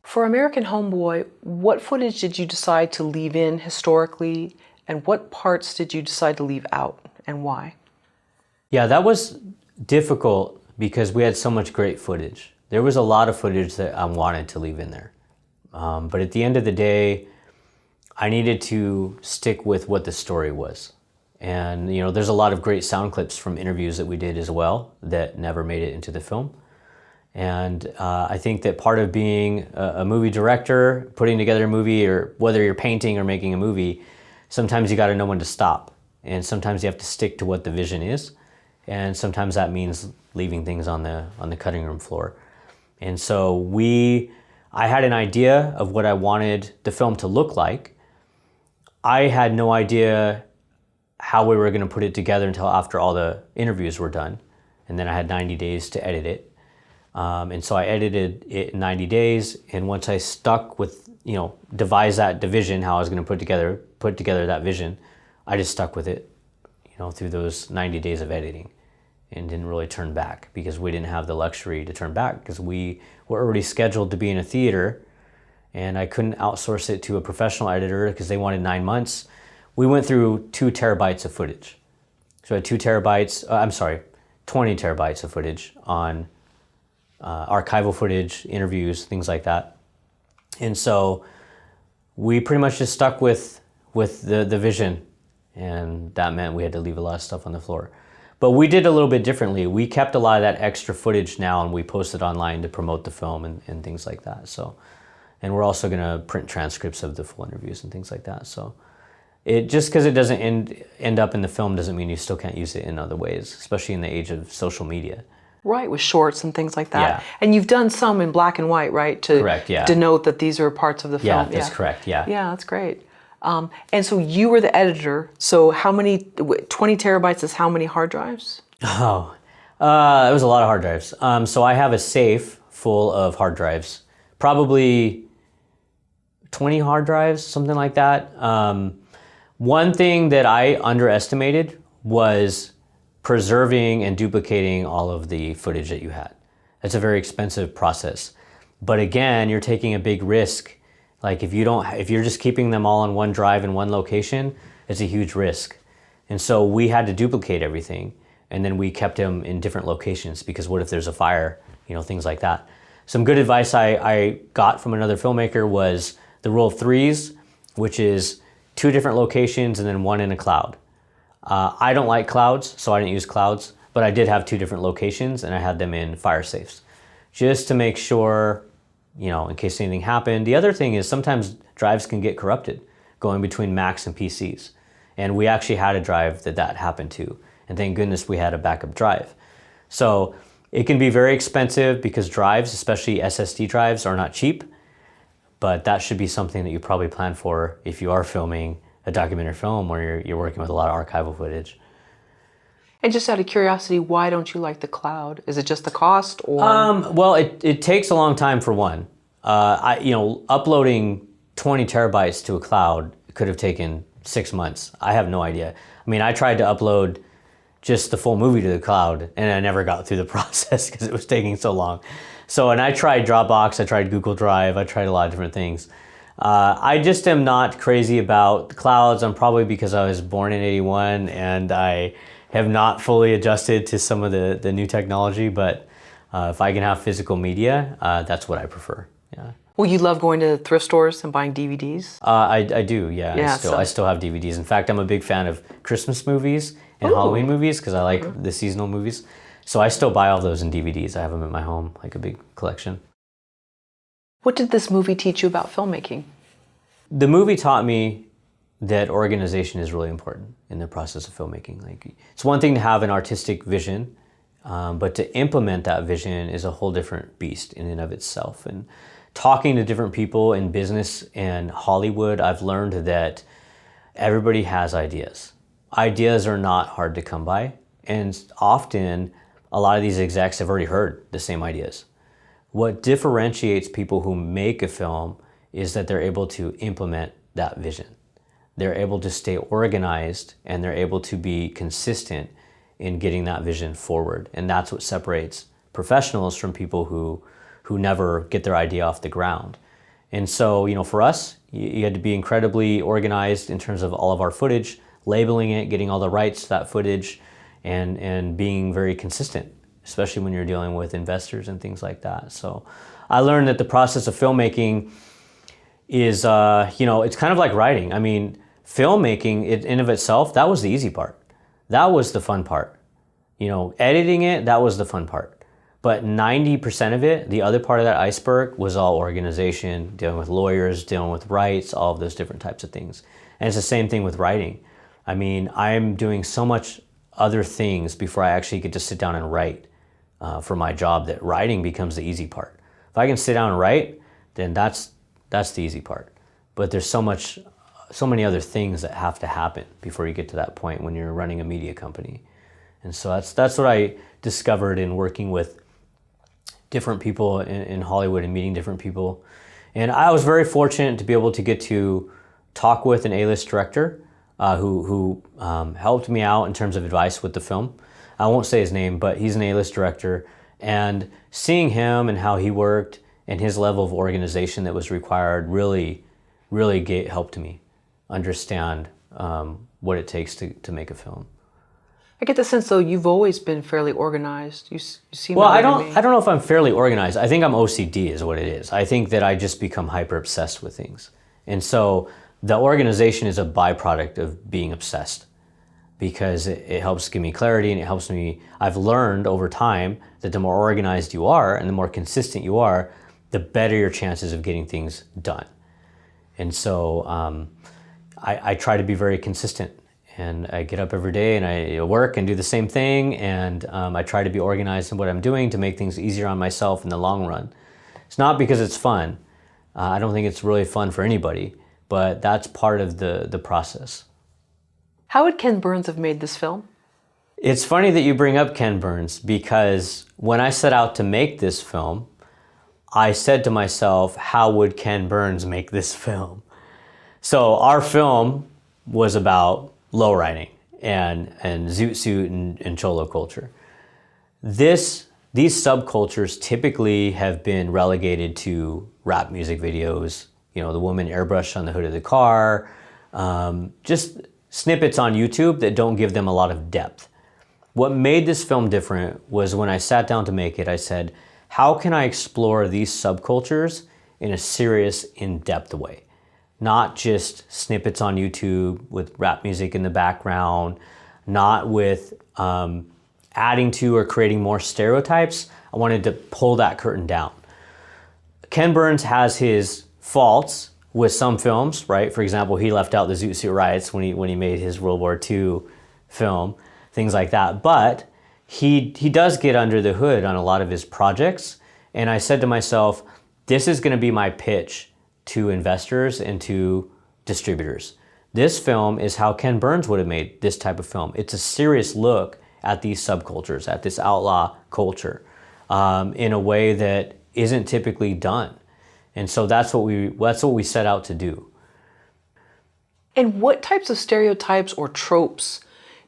For American Homeboy, what footage did you decide to leave in historically, and what parts did you decide to leave out, and why? Yeah, that was difficult because we had so much great footage. There was a lot of footage that I wanted to leave in there. But at the end of the day, I needed to stick with what the story was. And there's a lot of great sound clips from interviews that we did as well that never made it into the film. And I think that part of being a movie director, putting together a movie, or whether you're painting or making a movie, sometimes you got to know when to stop. And sometimes you have to stick to what the vision is. And sometimes that means leaving things on the cutting room floor. And so I had an idea of what I wanted the film to look like. I had no idea how we were going to put it together until after all the interviews were done. And then I had 90 days to edit it. And so I edited it in 90 days. And once I stuck with, devise that vision, how I was going to put together that vision, I just stuck with it, through those 90 days of editing, and didn't really turn back, because we didn't have the luxury to turn back, because we were already scheduled to be in a theater, and I couldn't outsource it to a professional editor because they wanted 9 months. We went through 2 terabytes of footage. So I had 20 terabytes of footage on archival footage, interviews, things like that. And so we pretty much just stuck with the vision, and that meant we had to leave a lot of stuff on the floor. But we did a little bit differently. We kept a lot of that extra footage now, and we posted online to promote the film and things like that. So, and we're also going to print transcripts of the full interviews and things like that. So it just because it doesn't end up in the film doesn't mean you still can't use it in other ways, especially in the age of social media. Right, with shorts and things like that. Yeah. And you've done some in black and white, right? To Correct, yeah. denote that these are parts of the Yeah, film. that's correct, yeah. Yeah, that's great. And so you were the editor. So how many, 20 terabytes is how many hard drives? Oh, it was a lot of hard drives. So I have a safe full of hard drives, probably 20 hard drives, something like that. One thing that I underestimated was preserving and duplicating all of the footage that you had. It's a very expensive process. But again, you're taking a big risk. Like if you're just keeping them all on one drive in one location, it's a huge risk. And so we had to duplicate everything, and then we kept them in different locations, because what if there's a fire, things like that. Some good advice I got from another filmmaker was the rule of threes, which is 2 different locations and then 1 in a cloud. I don't like clouds, so I didn't use clouds, but I did have 2 different locations, and I had them in fire safes, just to make sure, in case anything happened. The other thing is sometimes drives can get corrupted going between Macs and PCs. And we actually had a drive that happened to, and thank goodness we had a backup drive. So it can be very expensive, because drives, especially SSD drives, are not cheap, but that should be something that you probably plan for if you are filming a documentary film where you're working with a lot of archival footage. And just out of curiosity, why don't you like the cloud? Is it just the cost, or? Well, it takes a long time for one. Uploading 20 terabytes to a cloud could have taken 6 months. I have no idea. I mean, I tried to upload just the full movie to the cloud, and I never got through the process because it was taking so long. And I tried Dropbox, I tried Google Drive, I tried a lot of different things. I just am not crazy about clouds. I'm probably because I was born in '81 and I have not fully adjusted to some of the new technology, but if I can have physical media, that's what I prefer. Yeah. Well, you love going to thrift stores and buying DVDs? I do, yeah. Yeah, I still have DVDs. In fact, I'm a big fan of Christmas movies and Halloween movies, because I like the seasonal movies. So I still buy all those in DVDs. I have them at my home, like a big collection. What did this movie teach you about filmmaking? The movie taught me that organization is really important in the process of filmmaking. Like, it's one thing to have an artistic vision, but to implement that vision is a whole different beast in and of itself. And talking to different people in business and Hollywood, I've learned that everybody has ideas. Ideas are not hard to come by, and often a lot of these execs have already heard the same ideas. What differentiates people who make a film is that they're able to implement that vision. They're able to stay organized, and they're able to be consistent in getting that vision forward. And that's what separates professionals from people who never get their idea off the ground. And so, for us, you had to be incredibly organized in terms of all of our footage, labeling it, getting all the rights to that footage, and being very consistent, especially when you're dealing with investors and things like that. So I learned that the process of filmmaking is, it's kind of like writing. I mean, filmmaking in of itself, that was the easy part. That was the fun part. You know, editing it, that was the fun part. But 90% of it, the other part of that iceberg, was all organization, dealing with lawyers, dealing with rights, all of those different types of things. And it's the same thing with writing. I mean, I'm doing so much other things before I actually get to sit down and write for my job, that writing becomes the easy part. If I can sit down and write, then that's the easy part. But there's so many other things that have to happen before you get to that point when you're running a media company. And so that's what I discovered in working with different people in Hollywood and meeting different people. And I was very fortunate to be able to get to talk with an A-list director who helped me out in terms of advice with the film. I won't say his name, but he's an A-list director. And seeing him and how he worked and his level of organization that was required really helped me understand what it takes to make a film. I get the sense, though, you've always been fairly organized. You seem well, that way I to me. don't know if I'm fairly organized. I think I'm OCD is what it is. I think that I just become hyper obsessed with things. And so the organization is a byproduct of being obsessed, because it helps give me clarity, and it helps me. I've learned over time that the more organized you are and the more consistent you are, the better your chances of getting things done. And so I try to be very consistent. And I get up every day and I work and do the same thing, and I try to be organized in what I'm doing to make things easier on myself in the long run. It's not because it's fun. I don't think it's really fun for anybody, but that's part of the process. How would Ken Burns have made this film? It's funny that you bring up Ken Burns, because when I set out to make this film, I said to myself, how would Ken Burns make this film? So our film was about lowriding and zoot suit and cholo culture. These subcultures typically have been relegated to rap music videos, you know, the woman airbrushed on the hood of the car, just snippets on YouTube that don't give them a lot of depth. What made this film different was when I sat down to make it, I said, how can I explore these subcultures in a serious, in-depth way? Not just snippets on YouTube with rap music in the background, not with adding to or creating more stereotypes. I wanted to pull that curtain down. Ken Burns has his faults with some films, right? For example, he left out the Zoot Suit riots when he made his World War II film, things like that. But he does get under the hood on a lot of his projects. And I said to myself, this is going to be my pitch to investors and to distributors. This film is how Ken Burns would have made this type of film. It's a serious look at these subcultures, at this outlaw culture, in a way that isn't typically done. And so that's what we set out to do. And what types of stereotypes or tropes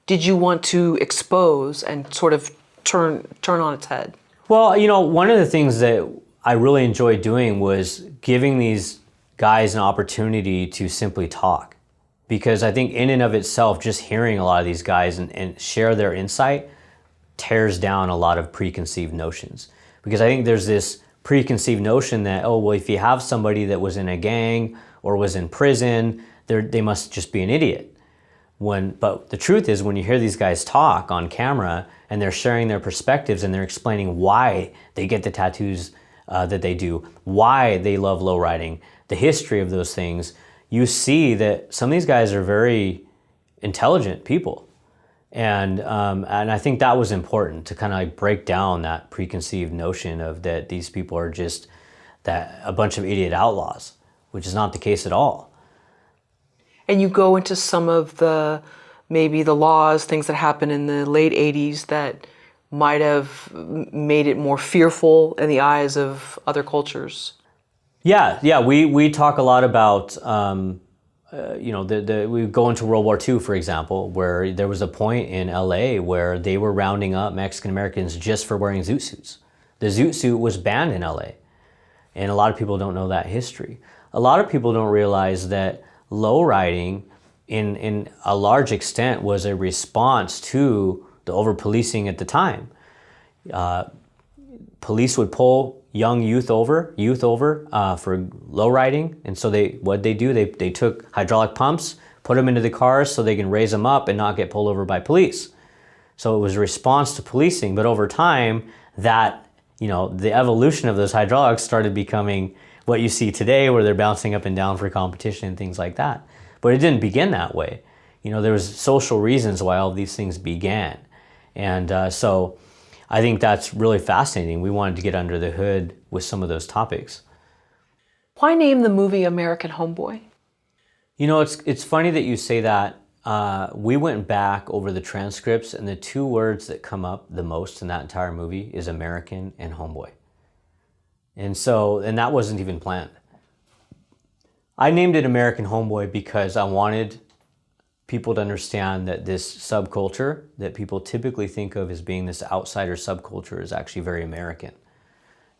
did you want to expose and sort of turn on its head? Well, you know, one of the things that I really enjoyed doing was giving these guys an opportunity to simply talk. Because I think in and of itself, just hearing a lot of these guys and share their insight tears down a lot of preconceived notions. Because I think there's this preconceived notion that, oh, well, if you have somebody that was in a gang or was in prison, they must just be an idiot. But the truth is, when you hear these guys talk on camera and they're sharing their perspectives and they're explaining why they get the tattoos that they do, why they love lowriding, the history of those things, you see that some of these guys are very intelligent people. And I think that was important to kind of like break down that preconceived notion of that these people are just a bunch of idiot outlaws, which is not the case at all. And you go into some of maybe the laws, things that happened in the late 80s that might have made it more fearful in the eyes of other cultures. Yeah, we talk a lot about, we go into World War II, for example, where there was a point in LA where they were rounding up Mexican Americans just for wearing zoot suits. The zoot suit was banned in LA, and a lot of people don't know that history. A lot of people don't realize that lowriding in a large extent was a response to the over-policing at the time. Police would pull young youth over for lowriding, and so they took hydraulic pumps, put them into the cars so they can raise them up and not get pulled over by police. So it was a response to policing, but over time, that, the evolution of those hydraulics started becoming what you see today, where they're bouncing up and down for competition and things like that. But it didn't begin that way. There was social reasons why all of these things began. And so I think that's really fascinating. We wanted to get under the hood with some of those topics. Why name the movie American Homeboy? It's funny that you say that. We went back over the transcripts, and the two words that come up the most in that entire movie is American and Homeboy. And that wasn't even planned. I named it American Homeboy because I wanted people to understand that this subculture that people typically think of as being this outsider subculture is actually very American.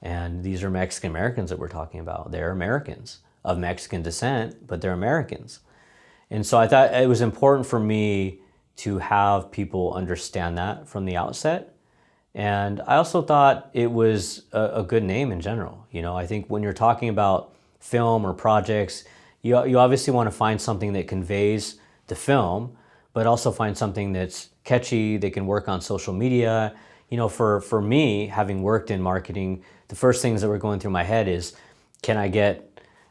And these are Mexican Americans that we're talking about. They're Americans of Mexican descent, but they're Americans. And so I thought it was important for me to have people understand that from the outset. And I also thought it was a good name in general. I think when you're talking about film or projects, you obviously want to find something that conveys the film, but also find something that's catchy, that can work on social media. For me, having worked in marketing, the first things that were going through my head is, can I get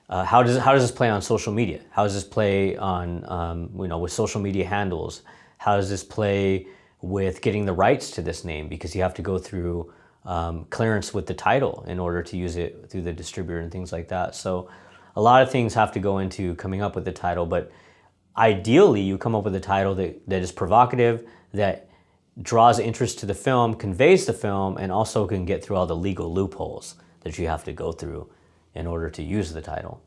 how does this play on social media? How does this play on with social media handles? How does this play with getting the rights to this name? Because you have to go through clearance with the title in order to use it through the distributor and things like that. So a lot of things have to go into coming up with the title, but ideally you come up with a title that is provocative, that draws interest to the film, conveys the film, and also can get through all the legal loopholes that you have to go through in order to use the title.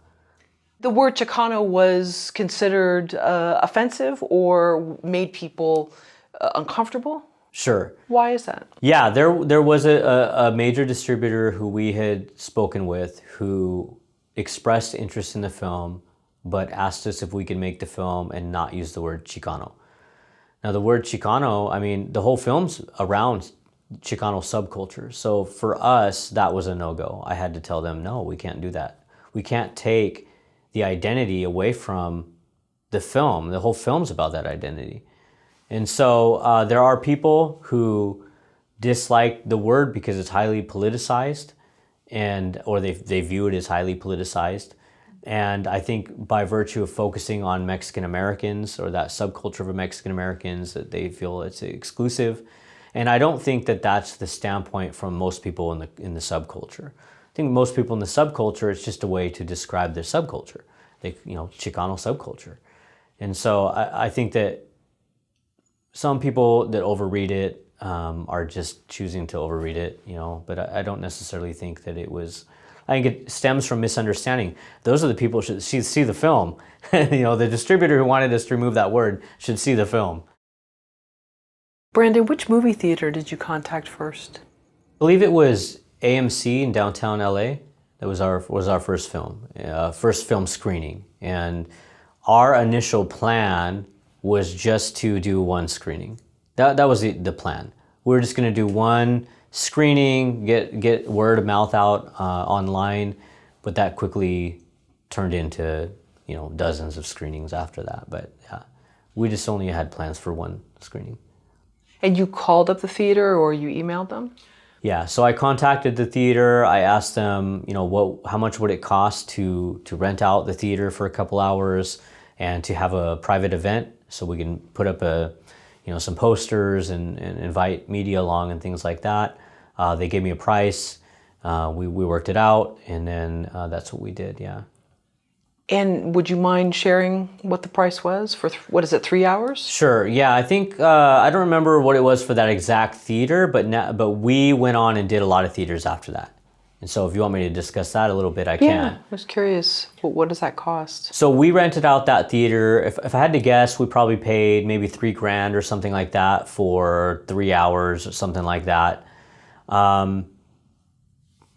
The word Chicano was considered offensive or made people uncomfortable? Sure. Why is that? Yeah, there was a major distributor who we had spoken with who expressed interest in the film, but asked us if we could make the film and not use the word Chicano. Now the word Chicano, the whole film's around Chicano subculture. So for us, that was a no-go. I had to tell them, no, we can't do that. We can't take the identity away from the film. The whole film's about that identity. And so there are people who dislike the word because it's highly politicized, or they view it as highly politicized. And I think by virtue of focusing on Mexican Americans or that subculture of Mexican Americans, that they feel it's exclusive. And I don't think that that's the standpoint from most people in the subculture. I think most people in the subculture, it's just a way to describe their subculture, Chicano subculture. And so I think that some people that overread it are just choosing to overread it, but I don't necessarily think that it was. I think it stems from misunderstanding. Those are the people who should see the film. The distributor who wanted us to remove that word should see the film. Brandon, which movie theater did you contact first? I believe it was AMC in downtown LA. That was our first film screening. And our initial plan was just to do one screening. That was the plan. We were just going to do one screening, get word of mouth out online, but that quickly turned into dozens of screenings after that. But yeah, we just only had plans for one screening. And you called up the theater or you emailed them? Yeah, so I contacted the theater. I asked them, how much would it cost to rent out the theater for a couple hours and to have a private event so we can put up some posters and invite media along and things like that. They gave me a price. We worked it out, and then that's what we did. Yeah. And would you mind sharing what the price was for, 3 hours? Sure, yeah, I think, I don't remember what it was for that exact theater, but we went on and did a lot of theaters after that. And so if you want me to discuss that a little bit, I can. Yeah, I was curious, what does that cost? So we rented out that theater. If I had to guess, we probably paid maybe $3,000 or something like that for 3 hours or something like that.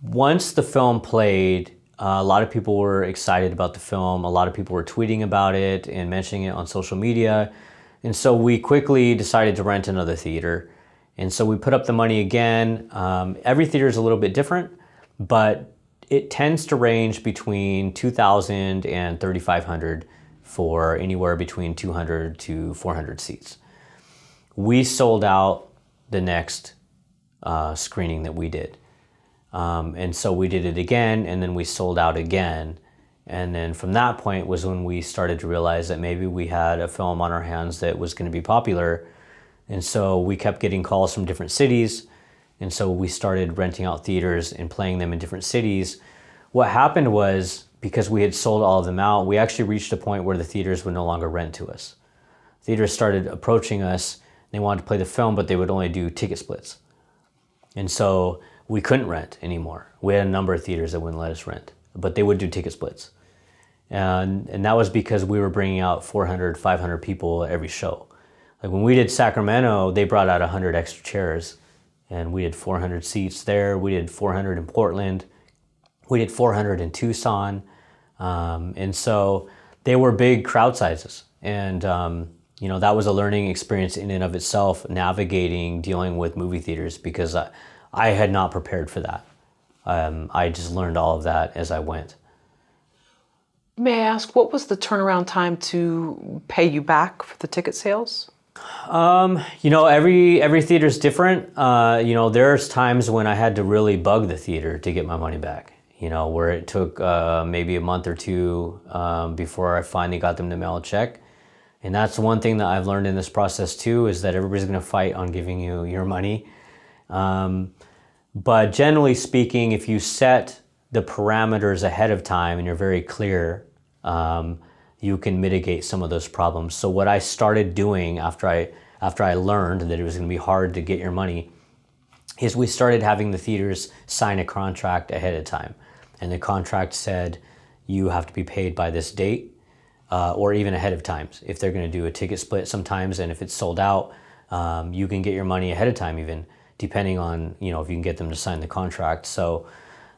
Once the film played, a lot of people were excited about the film. A lot of people were tweeting about it and mentioning it on social media. And so we quickly decided to rent another theater. And so we put up the money again. Every theater is a little bit different, but it tends to range between $2,000 and $3,500 for anywhere between 200 to 400 seats. We sold out the next screening that we did. And so we did it again, and then we sold out again. And then from that point was when we started to realize that maybe we had a film on our hands that was going to be popular. And so we kept getting calls from different cities. And so we started renting out theaters and playing them in different cities. What happened was, because we had sold all of them out, we actually reached a point where the theaters would no longer rent to us. Theaters started approaching us. They wanted to play the film, but they would only do ticket splits. And so we couldn't rent anymore. We had a number of theaters that wouldn't let us rent, but they would do ticket splits. And that was because we were bringing out 400, 500 people every show. Like when we did Sacramento, they brought out 100 extra chairs, and we did 400 seats there. We did 400 in Portland. We did 400 in Tucson. And so they were big crowd sizes. And that was a learning experience in and of itself, navigating, dealing with movie theaters, because I had not prepared for that. I just learned all of that as I went. May I ask, what was the turnaround time to pay you back for the ticket sales? Every theater's different. There's times when I had to really bug the theater to get my money back, where it took maybe a month or two before I finally got them to mail a check. And that's one thing that I've learned in this process too, is that everybody's going to fight on giving you your money. But generally speaking, if you set the parameters ahead of time and you're very clear, you can mitigate some of those problems. So what I started doing after I learned that it was going to be hard to get your money is we started having the theaters sign a contract ahead of time. And the contract said you have to be paid by this date, or even ahead of time. If they're going to do a ticket split sometimes, and if it's sold out, you can get your money ahead of time, even depending on if you can get them to sign the contract. So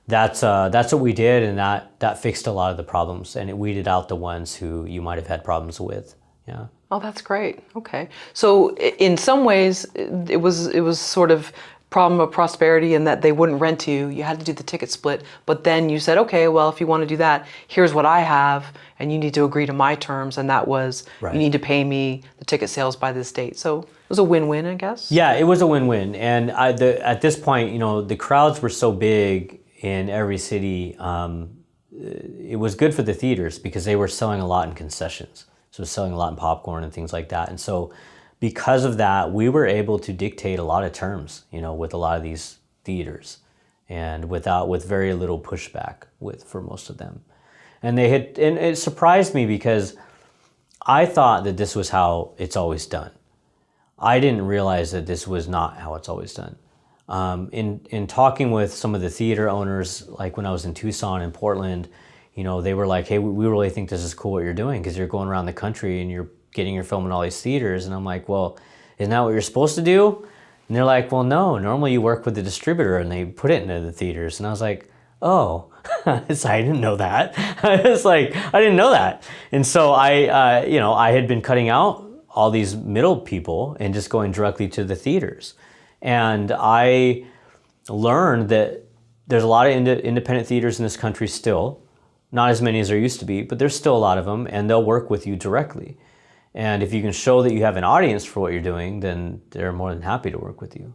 that's what we did, and that fixed a lot of the problems, and it weeded out the ones who you might have had problems with. Yeah. Oh, that's great. Okay. So in some ways, it was sort of problem of prosperity in that they wouldn't rent to you. You had to do the ticket split, but then you said, okay, well, if you want to do that, here's what I have, and you need to agree to my terms, and that was right. You need to pay me the ticket sales by this date. So it was a win-win, I guess. Yeah, it was a win-win, and at this point, the crowds were so big in every city. It was good for the theaters because they were selling a lot in concessions. So selling a lot in popcorn and things like that. And so because of that, we were able to dictate a lot of terms, with a lot of these theaters, and with very little pushback for most of them. And it surprised me because I thought that this was how it's always done. I didn't realize that this was not how it's always done. In talking with some of the theater owners, like when I was in Tucson and Portland, they were like, hey, we really think this is cool what you're doing, because you're going around the country and you're getting your film in all these theaters. And I'm like, well, isn't that what you're supposed to do? And they're like, well, no, normally you work with the distributor and they put it into the theaters. And I was like, oh, I didn't know that. It's like, I didn't know that. And so I had been cutting out all these middle people and just going directly to the theaters. And I learned that there's a lot of independent theaters in this country still. Not as many as there used to be, but there's still a lot of them, and they'll work with you directly. And if you can show that you have an audience for what you're doing, then they're more than happy to work with you.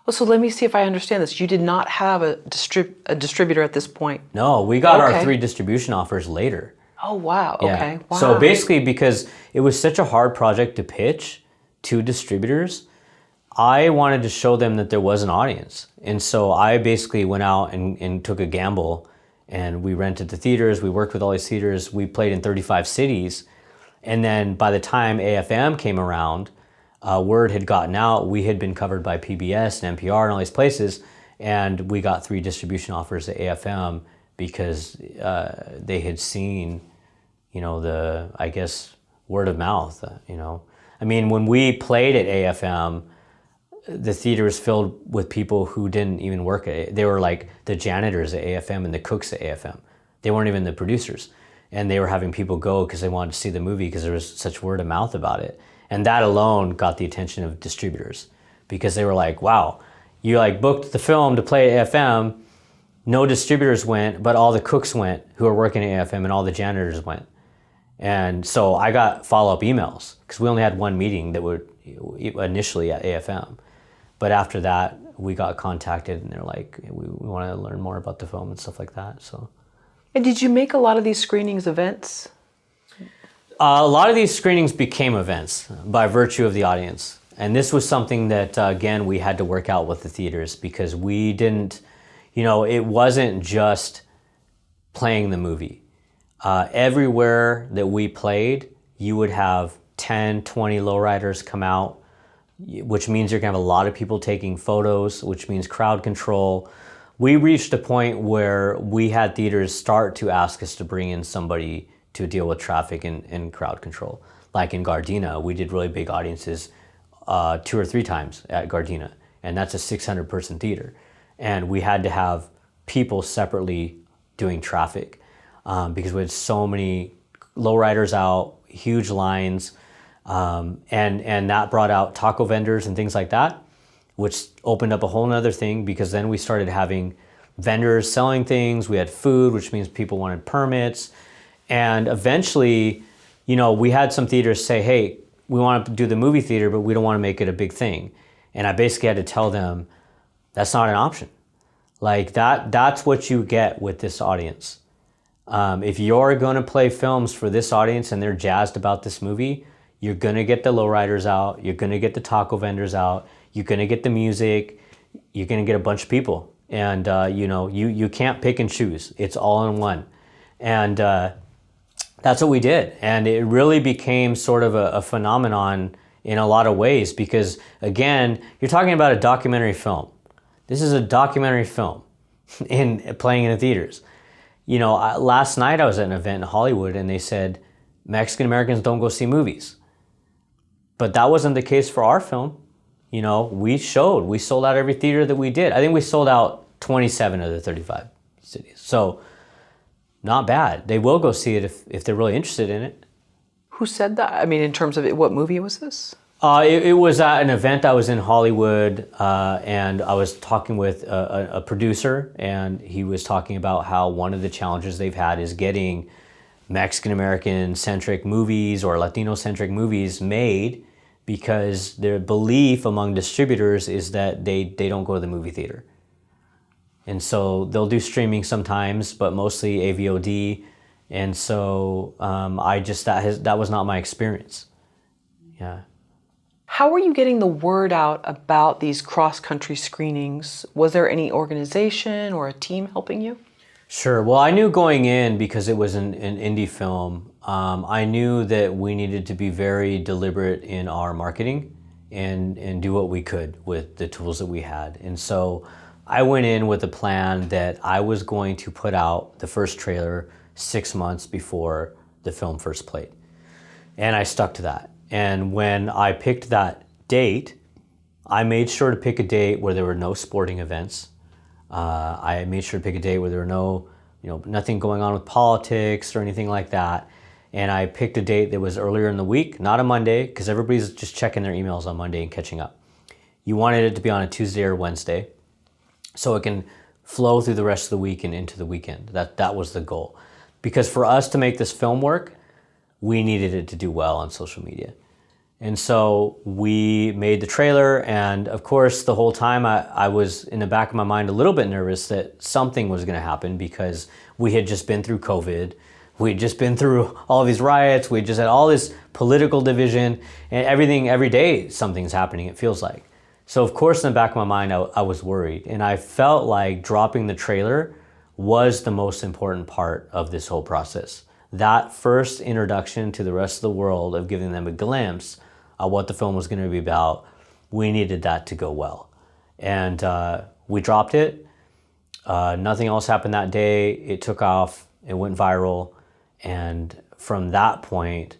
Well, so let me see if I understand this. You did not have a distributor at this point. No, we got our 3 distribution offers later. Oh, wow. Yeah. Okay. Wow. So basically, because it was such a hard project to pitch to distributors, I wanted to show them that there was an audience. And so I basically went out and took a gamble, and we rented the theaters. We worked with all these theaters. We played in 35 cities. And then by the time AFM came around, word had gotten out. We had been covered by PBS and NPR and all these places. And we got 3 distribution offers at AFM because they had seen, I guess, word of mouth, I mean, when we played at AFM, the theater was filled with people who didn't even work at it. They were like the janitors at AFM and the cooks at AFM. They weren't even the producers. And they were having people go because they wanted to see the movie because there was such word of mouth about it. And that alone got the attention of distributors because they were like, wow, you booked the film to play at AFM, no distributors went, but all the cooks went who are working at AFM and all the janitors went. And so I got follow-up emails because we only had one meeting that would initially at AFM. But after that, we got contacted and they're like, we want to learn more about the film and stuff like that. So. And did you make a lot of these screenings events? A lot of these screenings became events by virtue of the audience. And this was something that, again, we had to work out with the theaters because we didn't, it wasn't just playing the movie. Everywhere that we played, you would have 10, 20 lowriders come out, which means you're gonna have a lot of people taking photos, which means crowd control. We reached a point where we had theaters start to ask us to bring in somebody to deal with traffic and crowd control. Like in Gardena, we did really big audiences 2 or 3 times at Gardena, and that's a 600-person theater. And we had to have people separately doing traffic because we had so many lowriders out, huge lines, and that brought out taco vendors and things like that, which opened up a whole nother thing because then we started having vendors selling things. We had food, which means people wanted permits. And eventually, we had some theaters say, hey, we want to do the movie theater, but we don't want to make it a big thing. And I basically had to tell them, that's not an option. Like that's what you get with this audience. If you're going to play films for this audience and they're jazzed about this movie, you're going to get the lowriders out, you're going to get the taco vendors out, you're going to get the music, you're going to get a bunch of people. And, you can't pick and choose. It's all in one. And that's what we did. And it really became sort of a phenomenon in a lot of ways because, again, you're talking about a documentary film. This is a documentary film playing in the theaters. Last night I was at an event in Hollywood and they said, Mexican Americans don't go see movies. But that wasn't the case for our film. We sold out every theater that we did. I think we sold out 27 of the 35 cities. So not bad. They will go see it if they're really interested in it. Who said that? I mean, in terms of what movie was this? It was at an event that was in Hollywood, and I was talking with a producer, and he was talking about how one of the challenges they've had is getting Mexican-American-centric movies or Latino-centric movies made because their belief among distributors is that they don't go to the movie theater. And so they'll do streaming sometimes, but mostly AVOD. And so that was not my experience. Yeah. How were you getting the word out about these cross-country screenings? Was there any organization or a team helping you? Sure. Well, I knew going in because it was an indie film. I knew that we needed to be very deliberate in our marketing and do what we could with the tools that we had. And so I went in with a plan that I was going to put out the first trailer 6 months before the film first played. And I stuck to that. And when I picked that date, I made sure to pick a date where there were no sporting events. I made sure to pick a date where there were nothing going on with politics or anything like that. And I picked a date that was earlier in the week, not a Monday, because everybody's just checking their emails on Monday and catching up. You wanted it to be on a Tuesday or Wednesday, so it can flow through the rest of the week and into the weekend. That was the goal. Because for us to make this film work, we needed it to do well on social media. And so we made the trailer, and of course the whole time I was in the back of my mind a little bit nervous that something was going to happen because we had just been through COVID. We had just been through all these riots. We just had all this political division, and every day something's happening, it feels like. So of course in the back of my mind I was worried, and I felt like dropping the trailer was the most important part of this whole process. That first introduction to the rest of the world of giving them a glimpse of what the film was going to be about, we needed that to go well. And we dropped it. Nothing else happened that day. It took off. It went viral. And from that point,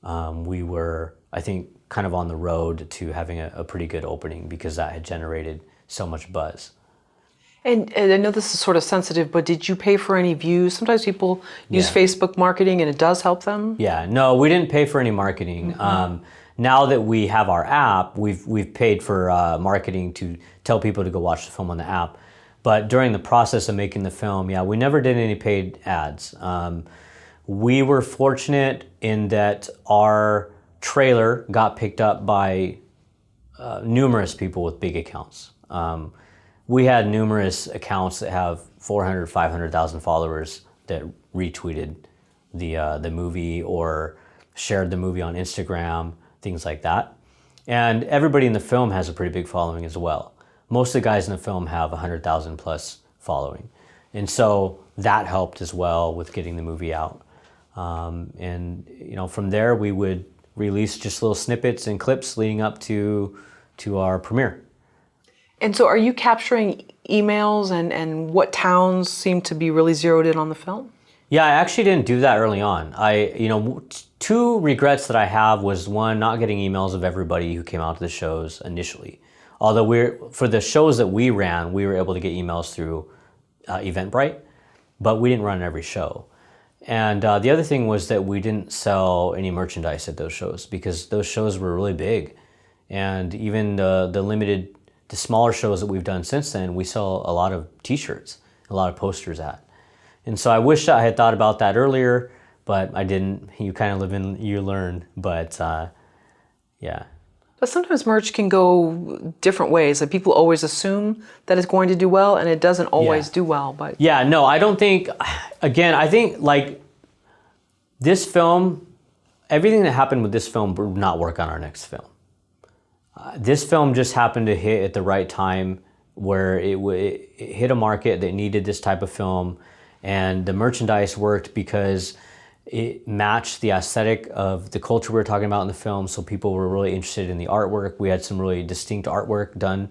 we were, I think, kind of on the road to having a pretty good opening because that had generated so much buzz. And I know this is sort of sensitive, but did you pay for any views? Sometimes people use Facebook marketing and it does help them. Yeah, no, we didn't pay for any marketing. Mm-hmm. Now that we have our app, we've paid for marketing to tell people to go watch the film on the app. But during the process of making the film, we never did any paid ads. We were fortunate in that our trailer got picked up by numerous people with big accounts. We had numerous accounts that have 400, 500,000 followers that retweeted the movie or shared the movie on Instagram, things like that. And everybody in the film has a pretty big following as well. Most of the guys in the film have 100,000 plus following. And so that helped as well with getting the movie out. And from there we would release just little snippets and clips leading up to our premiere. And so are you capturing emails and what towns seem to be really zeroed in on the film? Yeah, I actually didn't do that early on. Two regrets that I have was one, not getting emails of everybody who came out to the shows initially. Although for the shows that we ran, we were able to get emails through Eventbrite, but we didn't run every show. And the other thing was that we didn't sell any merchandise at those shows because those shows were really big. And even the smaller shows that we've done since then, we sell a lot of t-shirts, a lot of posters at. And so I wish I had thought about that earlier, but I didn't. You kind of live and you learn, but yeah. But sometimes merch can go different ways. Like people always assume that it's going to do well, and it doesn't always do well. But yeah, no, I don't think. Again, I think like this film, everything that happened with this film would not work on our next film. This film just happened to hit at the right time, where it hit a market that needed this type of film, and the merchandise worked because it matched the aesthetic of the culture we were talking about in the film, so people were really interested in the artwork. We had some really distinct artwork done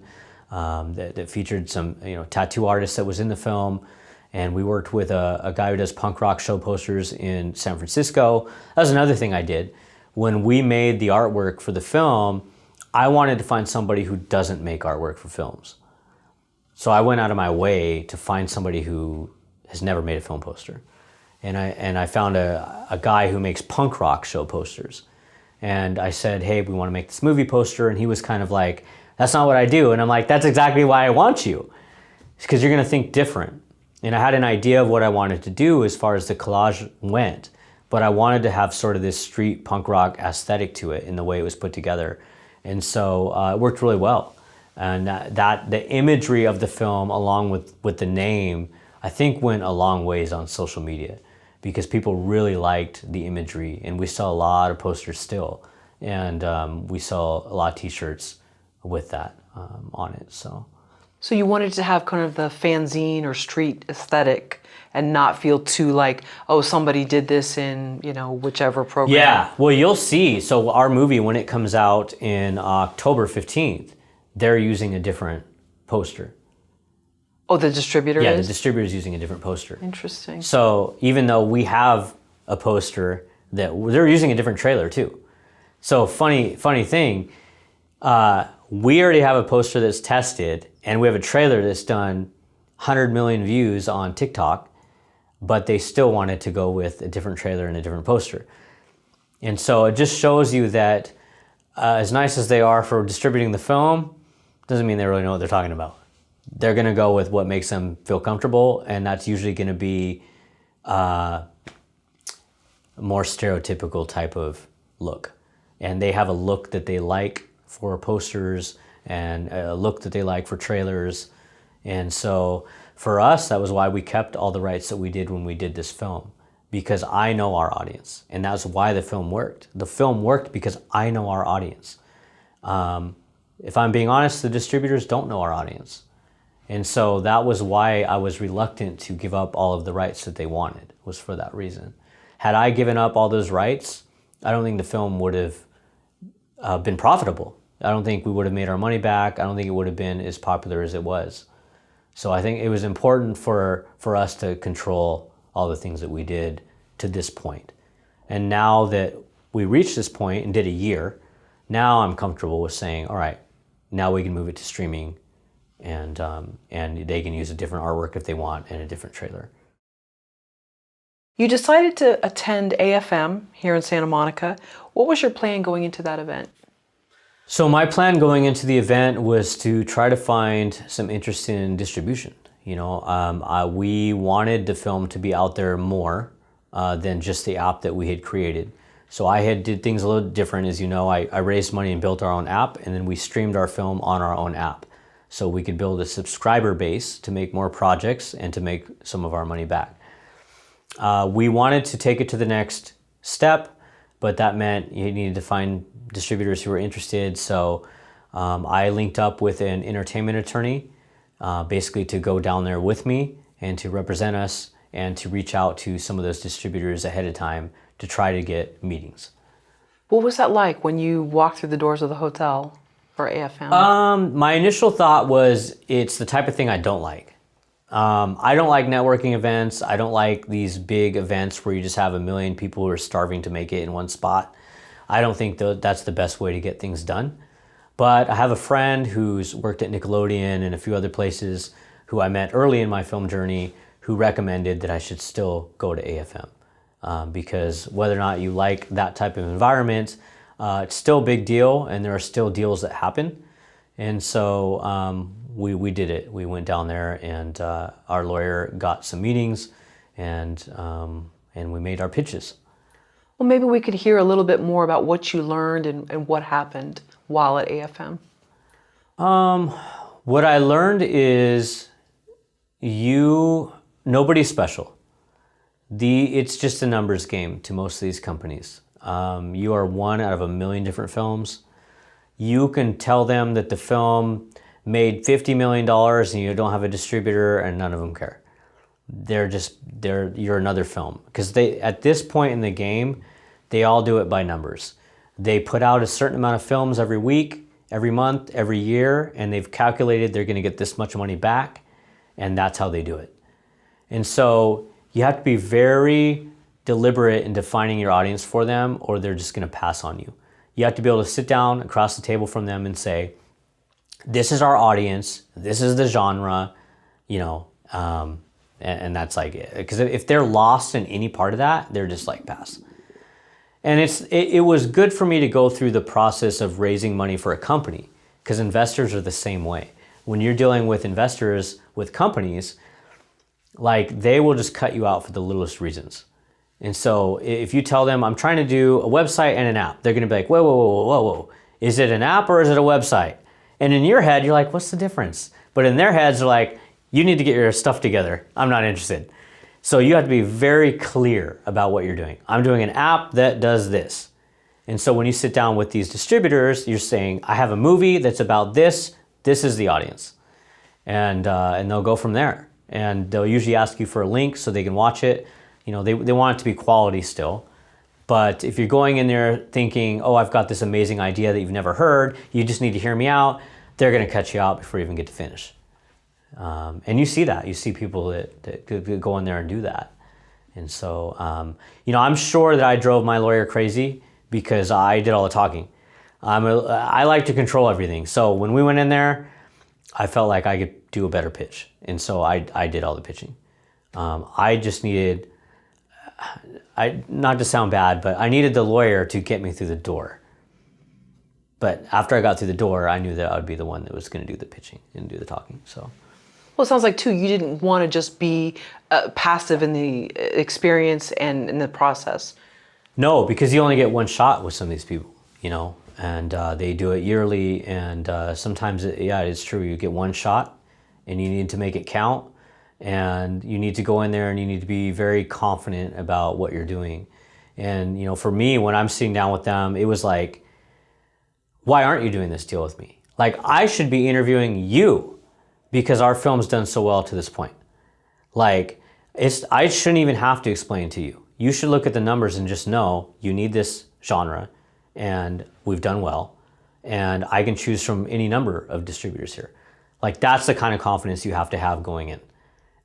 that featured some tattoo artists that was in the film, and we worked with a guy who does punk rock show posters in San Francisco. That was another thing I did. When we made the artwork for the film, I wanted to find somebody who doesn't make artwork for films. So I went out of my way to find somebody who has never made a film poster. And I found a guy who makes punk rock show posters. And I said, hey, we want to make this movie poster. And he was kind of like, that's not what I do. And I'm like, that's exactly why I want you. It's because you're going to think different. And I had an idea of what I wanted to do as far as the collage went. But I wanted to have sort of this street punk rock aesthetic to it in the way it was put together. And so it worked really well. And that the imagery of the film, along with the name, I think went a long ways on social media because people really liked the imagery, and we saw a lot of posters still, and we saw a lot of t-shirts with that on it. So you wanted to have kind of the fanzine or street aesthetic and not feel too like, oh, somebody did this in, whichever program. Yeah, well, you'll see. So our movie, when it comes out in October 15th, they're using a different poster. Oh, the distributor is? Yeah, the distributor is using a different poster. Interesting. So even though we have a poster, that they're using a different trailer too. So funny thing, we already have a poster that's tested, and we have a trailer that's done 100 million views on TikTok, but they still wanted to go with a different trailer and a different poster. And so it just shows you that as nice as they are for distributing the film, doesn't mean they really know what they're talking about. They're going to go with what makes them feel comfortable, and that's usually going to be a more stereotypical type of look. And they have a look that they like for posters and a look that they like for trailers. And so for us, that was why we kept all the rights that we did when we did this film, because I know our audience, and that's why the film worked. The film worked because I know our audience. If I'm being honest, the distributors don't know our audience. And so that was why I was reluctant to give up all of the rights that they wanted, was for that reason. Had I given up all those rights, I don't think the film would have been profitable. I don't think we would have made our money back. I don't think it would have been as popular as it was. So I think it was important for us to control all the things that we did to this point. And now that we reached this point and did a year, now I'm comfortable with saying, all right, now we can move it to streaming, and they can use a different artwork if they want and a different trailer. You decided to attend AFM here in Santa Monica. What was your plan going into that event? So my plan going into the event was to try to find some interest in distribution. We wanted the film to be out there more than just the app that we had created. So I had did things a little different. As you know, I raised money and built our own app, and then we streamed our film on our own app. So we could build a subscriber base to make more projects and to make some of our money back. We wanted to take it to the next step, but that meant you needed to find distributors who were interested. So I linked up with an entertainment attorney, basically to go down there with me and to represent us and to reach out to some of those distributors ahead of time to try to get meetings. What was that like when you walked through the doors of the hotel for AFM? My initial thought was it's the type of thing I don't like. I don't like networking events. I don't like these big events where you just have a million people who are starving to make it in one spot. I don't think that's the best way to get things done. But I have a friend who's worked at Nickelodeon and a few other places who I met early in my film journey who recommended that I should still go to AFM. Because whether or not you like that type of environment, it's still a big deal and there are still deals that happen. And so we did it. We went down there and our lawyer got some meetings and we made our pitches. Well, maybe we could hear a little bit more about what you learned and what happened while at AFM. What I learned is nobody's special. It's just a numbers game to most of these companies. You are one out of a million different films. You can tell them that the film made $50 million and you don't have a distributor and none of them care. You're another film. Because at this point in the game, they all do it by numbers. They put out a certain amount of films every week, every month, every year, and they've calculated they're gonna get this much money back, and that's how they do it. And so you have to be very deliberate in defining your audience for them or they're just gonna pass on you. You have to be able to sit down across the table from them and say, this is our audience, this is the genre, and that's like it. Because if they're lost in any part of that, they're just like pass. And it was good for me to go through the process of raising money for a company because investors are the same way. When you're dealing with investors with companies, like they will just cut you out for the littlest reasons. And so if you tell them, I'm trying to do a website and an app, they're gonna be like, whoa, whoa, whoa, whoa, whoa. Is it an app or is it a website? And in your head, you're like, what's the difference? But in their heads, they're like, you need to get your stuff together. I'm not interested. So you have to be very clear about what you're doing. I'm doing an app that does this. And so when you sit down with these distributors, you're saying, I have a movie that's about this. This is the audience. And they'll go from there. And they'll usually ask you for a link so they can watch it. They want it to be quality still. But if you're going in there thinking, oh, I've got this amazing idea that you've never heard, you just need to hear me out, they're gonna cut you out before you even get to finish. And you see that. You see people that go in there and do that. And so, I'm sure that I drove my lawyer crazy because I did all the talking. I like to control everything. So when we went in there, I felt like I could do a better pitch. And so I did all the pitching. I just needed, not to sound bad, but I needed the lawyer to get me through the door. But after I got through the door, I knew that I would be the one that was going to do the pitching and do the talking. So. Well, it sounds like, too, you didn't want to just be passive in the experience and in the process. No, because you only get one shot with some of these people, and they do it yearly. And sometimes, it's true. You get one shot and you need to make it count. And you need to go in there and you need to be very confident about what you're doing. And, for me, when I'm sitting down with them, it was like, why aren't you doing this deal with me? Like, I should be interviewing you because our film's done so well to this point. Like, I shouldn't even have to explain to you. You should look at the numbers and just know you need this genre and we've done well. And I can choose from any number of distributors here. Like, that's the kind of confidence you have to have going in.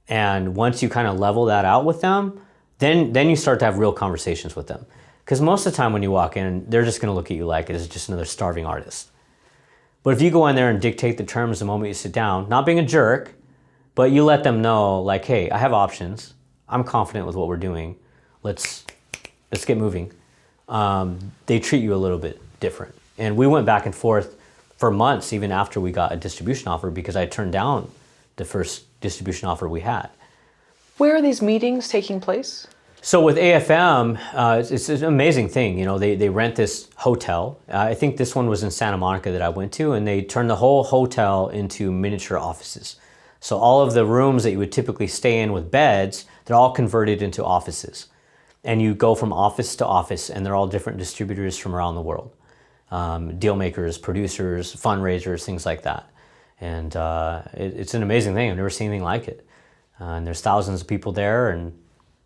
And once you kind of level that out with them, then you start to have real conversations with them. Because most of the time when you walk in, they're just gonna look at you like it's just another starving artist. But if you go in there and dictate the terms the moment you sit down, not being a jerk, but you let them know like, hey, I have options. I'm confident with what we're doing. Let's get moving. They treat you a little bit different. And we went back and forth for months, even after we got a distribution offer, because I turned down the first distribution offer we had. Where are these meetings taking place? So with AFM, it's an amazing thing. You know, they rent this hotel. I think this one was in Santa Monica that I went to, and they turned the whole hotel into miniature offices. So all of the rooms that you would typically stay in with beds, they're all converted into offices. And you go from office to office, and they're all different distributors from around the world. Deal makers, producers, fundraisers, things like that. And it's an amazing thing. I've never seen anything like it. And there's thousands of people there, and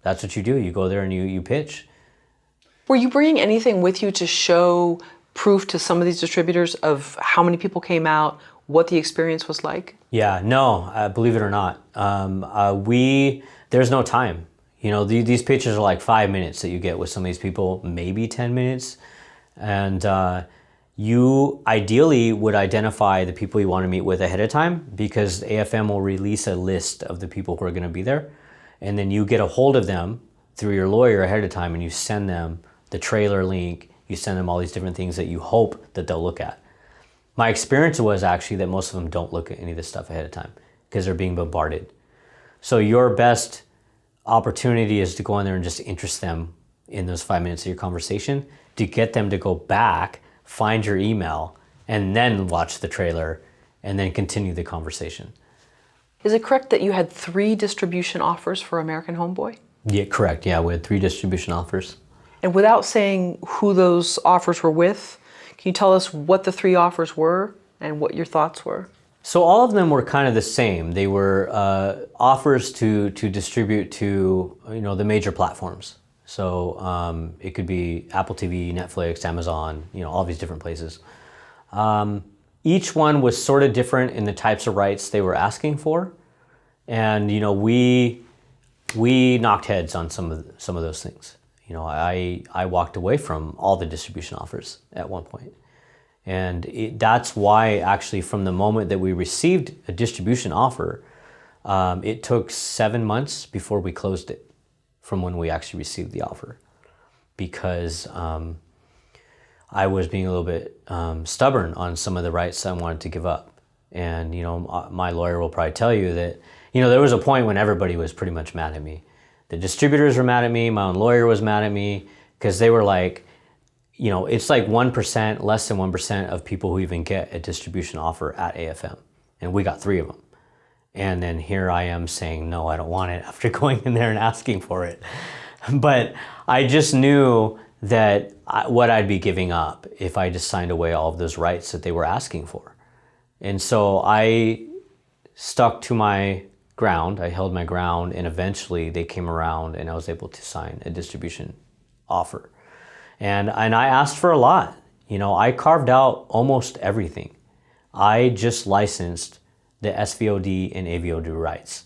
that's what you do. You go there and you pitch. Were you bringing anything with you to show proof to some of these distributors of how many people came out, what the experience was like? Yeah, no, believe it or not. There's no time. You know, these pitches are like 5 minutes that you get with some of these people, maybe 10 minutes. And you ideally would identify the people you want to meet with ahead of time, because AFM will release a list of the people who are going to be there. And then you get a hold of them through your lawyer ahead of time, and you send them the trailer link, you send them all these different things that you hope that they'll look at. My experience was actually that most of them don't look at any of this stuff ahead of time because they're being bombarded. So your best opportunity is to go in there and just interest them in those 5 minutes of your conversation, to get them to go back, find your email, and then watch the trailer, and then continue the conversation. Is it correct that you had 3 distribution offers for American Homeboy? Yeah, correct. Yeah, we had 3 distribution offers. And without saying who those offers were with, can you tell us what the 3 offers were and what your thoughts were? So all of them were kind of the same. They were offers to distribute to, you know, the major platforms. So it could be Apple TV, Netflix, Amazon, you know, all these different places. Each one was sort of different in the types of rights they were asking for. And, you know, we knocked heads on some of those things. You know, I walked away from all the distribution offers at one point. And that's why actually from the moment that we received a distribution offer, it took 7 months before we closed it from when we actually received the offer. Because I was being a little bit stubborn on some of the rights I wanted to give up. And, you know, my lawyer will probably tell you that, you know, there was a point when everybody was pretty much mad at me. The distributors were mad at me, my own lawyer was mad at me, because they were like, you know, it's like 1%, less than 1% of people who even get a distribution offer at AFM. And we got 3 of them. And then here I am saying, no, I don't want it, after going in there and asking for it. But I just knew that what I'd be giving up if I just signed away all of those rights that they were asking for. And so I stuck to my ground, I held my ground, and eventually they came around and I was able to sign a distribution offer. And I asked for a lot. You know, I carved out almost everything. I just licensed the SVOD and AVOD rights.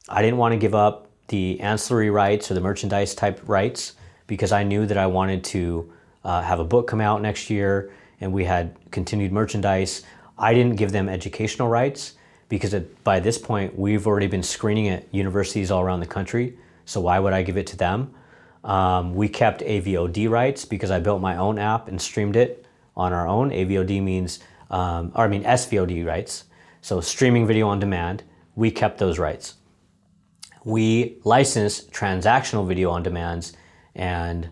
I didn't want to give up the ancillary rights or the merchandise type rights, because I knew that I wanted to have a book come out next year, and we had continued merchandise. I didn't give them educational rights, because by this point we've already been screening at universities all around the country. So why would I give it to them? We kept AVOD rights because I built my own app and streamed it on our own. AVOD means, SVOD rights. So streaming video on demand, we kept those rights. We licensed transactional video on demands and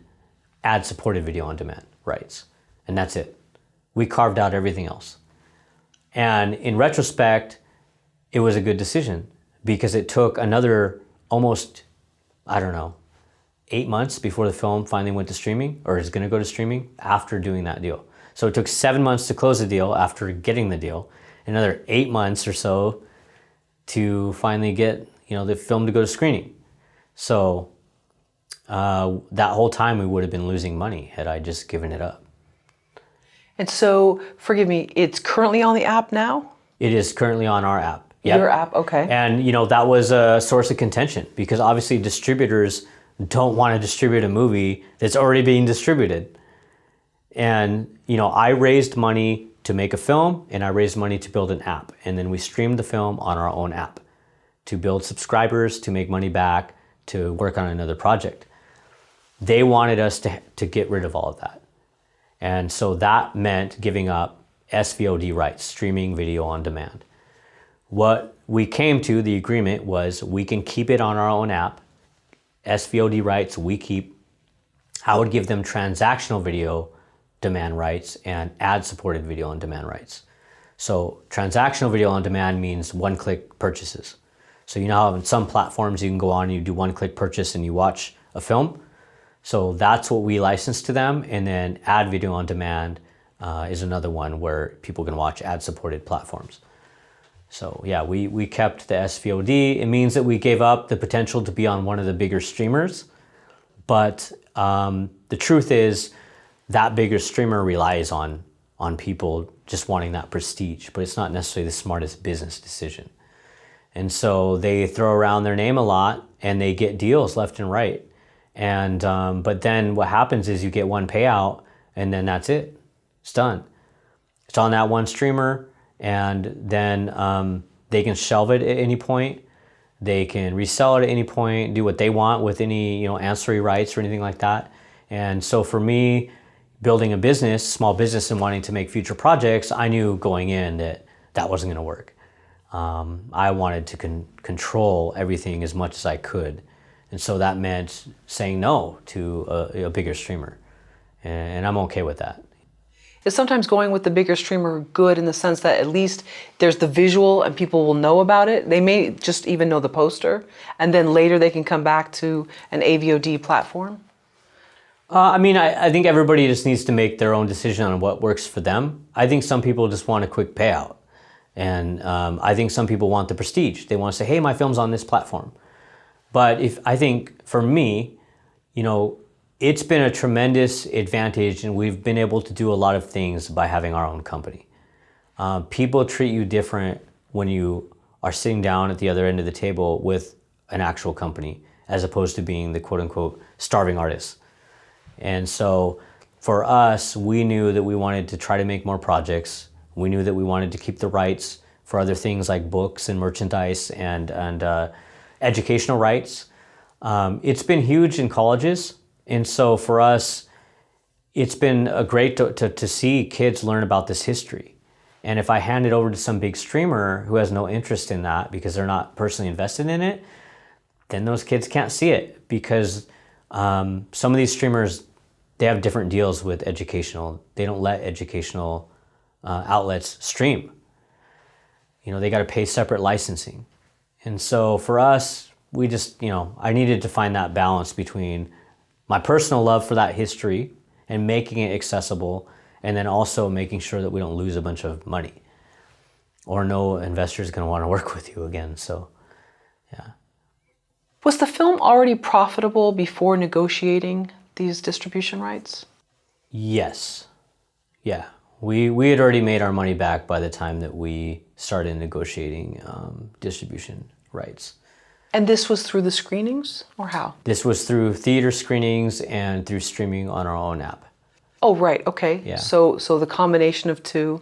ad-supported video on demand rights. And that's it. We carved out everything else. And in retrospect, it was a good decision, because it took another almost, 8 months before the film finally went to streaming, or is going to go to streaming, after doing that deal. So it took 7 months to close the deal after getting the deal, another 8 months or so to finally get, you know, the film to go to screening. So that whole time we would have been losing money had I just given it up. And so, forgive me, it's currently on the app now? It is currently on our app. Yep. Your app, okay. And, you know, that was a source of contention, because obviously distributors don't want to distribute a movie that's already being distributed. And, you know, I raised money to make a film, and I raised money to build an app. And then we streamed the film on our own app to build subscribers, to make money back, to work on another project. They wanted us to get rid of all of that. And so that meant giving up SVOD rights, streaming video on demand. What we came to, the agreement was, we can keep it on our own app, SVOD rights we keep. I would give them transactional video demand rights and ad-supported video on demand rights. So transactional video on demand means one-click purchases. So you know how on some platforms you can go on and you do one-click purchase and you watch a film? So that's what we license to them. And then ad video on demand is another one where people can watch ad-supported platforms. So yeah, we kept the SVOD. It means that we gave up the potential to be on one of the bigger streamers. But the truth is that bigger streamer relies on people just wanting that prestige, but it's not necessarily the smartest business decision. And so they throw around their name a lot and they get deals left and right. And but then what happens is you get one payout and then that's it. It's done. It's on that one streamer, and then they can shelve it at any point. They can resell it at any point, do what they want with any ancillary rights or anything like that. And so for me, building a business, small business, and wanting to make future projects, I knew going in that that wasn't going to work. I wanted to control everything as much as I could. And so that meant saying no to a bigger streamer. And I'm okay with that. Is sometimes going with the bigger streamer good in the sense that at least there's the visual and people will know about it? They may just even know the poster, and then later they can come back to an AVOD platform? I think everybody just needs to make their own decision on what works for them. I think some people just want a quick payout. And I think some people want the prestige. They want to say, hey, my film's on this platform. But I think for me, it's been a tremendous advantage, and we've been able to do a lot of things by having our own company. People treat you different when you are sitting down at the other end of the table with an actual company, as opposed to being the quote unquote starving artist. And so for us, we knew that we wanted to try to make more projects. We knew that we wanted to keep the rights for other things like books and merchandise and educational rights. It's been huge in colleges. And so for us, it's been great to see kids learn about this history. And if I hand it over to some big streamer who has no interest in that because they're not personally invested in it, then those kids can't see it, because some of these streamers, they have different deals with educational. They don't let educational outlets stream. They got to pay separate licensing. And so for us, we just, I needed to find that balance between my personal love for that history and making it accessible, and then also making sure that we don't lose a bunch of money, or no investor is going to want to work with you again. So, yeah. Was the film already profitable before negotiating these distribution rights? Yes. Yeah. We had already made our money back by the time that we started negotiating distribution rights. And this was through the screenings, or how? This was through theater screenings and through streaming on our own app. Oh, right. Okay. Yeah. So the combination of two.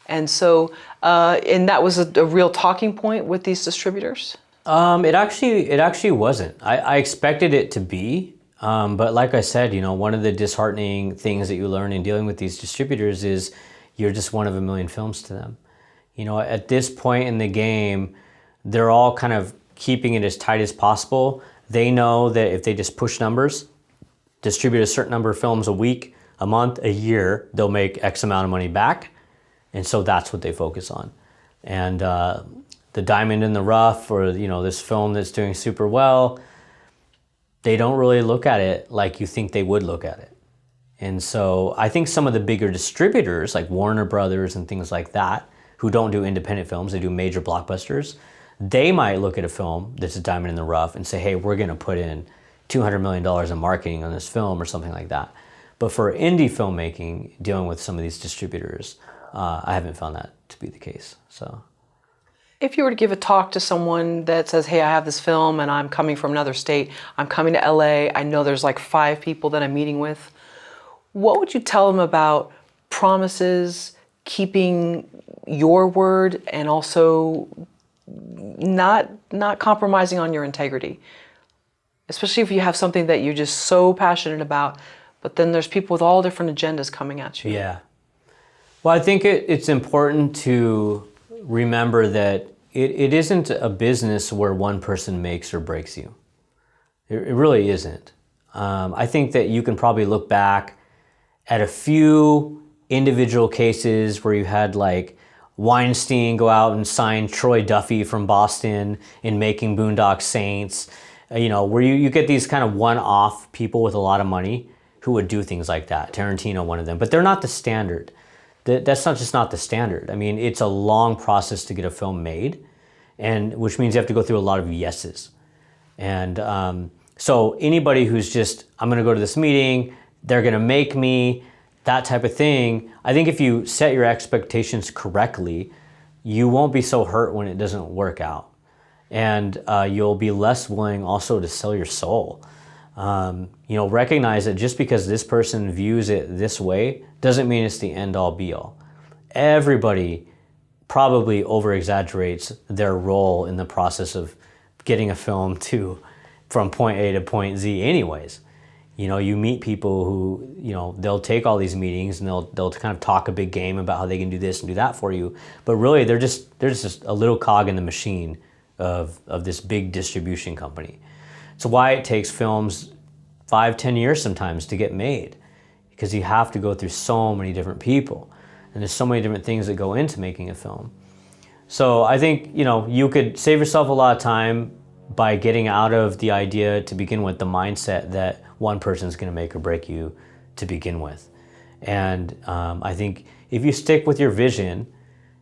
And so, and that was a real talking point with these distributors? It actually wasn't. I expected it to be. But like I said, one of the disheartening things that you learn in dealing with these distributors is you're just one of a million films to them. At this point in the game, they're all kind of keeping it as tight as possible. They know that if they just push numbers, distribute a certain number of films a week, a month, a year, they'll make X amount of money back. And so that's what they focus on. And the diamond in the rough, or this film that's doing super well, they don't really look at it like you think they would look at it. And so I think some of the bigger distributors like Warner Brothers and things like that, who don't do independent films, they do major blockbusters, they might look at a film that's a diamond in the rough and say, hey, we're going to put in $200 million in marketing on this film or something like that. But for indie filmmaking, dealing with some of these distributors, I haven't found that to be the case. So, if you were to give a talk to someone that says, hey, I have this film and I'm coming from another state, I'm coming to LA, I know there's like 5 people that I'm meeting with, what would you tell them about promises, keeping your word, and also not compromising on your integrity? Especially if you have something that you're just so passionate about, but then there's people with all different agendas coming at you. Yeah. Well, I think it's important to remember that it isn't a business where one person makes or breaks you. It really isn't. I think that you can probably look back at a few individual cases where you had like Weinstein go out and sign Troy Duffy from Boston in Making Boondock Saints, where you get these kind of one-off people with a lot of money who would do things like that. Tarantino, one of them, but they're not the standard. That's not the standard. I mean, it's a long process to get a film made, and which means you have to go through a lot of yeses. And so anybody who's just, I'm gonna go to this meeting, they're gonna make me, that type of thing, I think if you set your expectations correctly, you won't be so hurt when it doesn't work out. And you'll be less willing also to sell your soul. Recognize that just because this person views it this way doesn't mean it's the end all be all. Everybody probably over exaggerates their role in the process of getting a film from point A to point Z anyways. You meet people who, they'll take all these meetings and they'll kind of talk a big game about how they can do this and do that for you. But really they're just a little cog in the machine of this big distribution company. It's why it takes films 5-10 years sometimes to get made, because you have to go through so many different people and there's so many different things that go into making a film. So I think, you could save yourself a lot of time by getting out of the idea to begin with, the mindset that one person's gonna make or break you to begin with. And I think if you stick with your vision,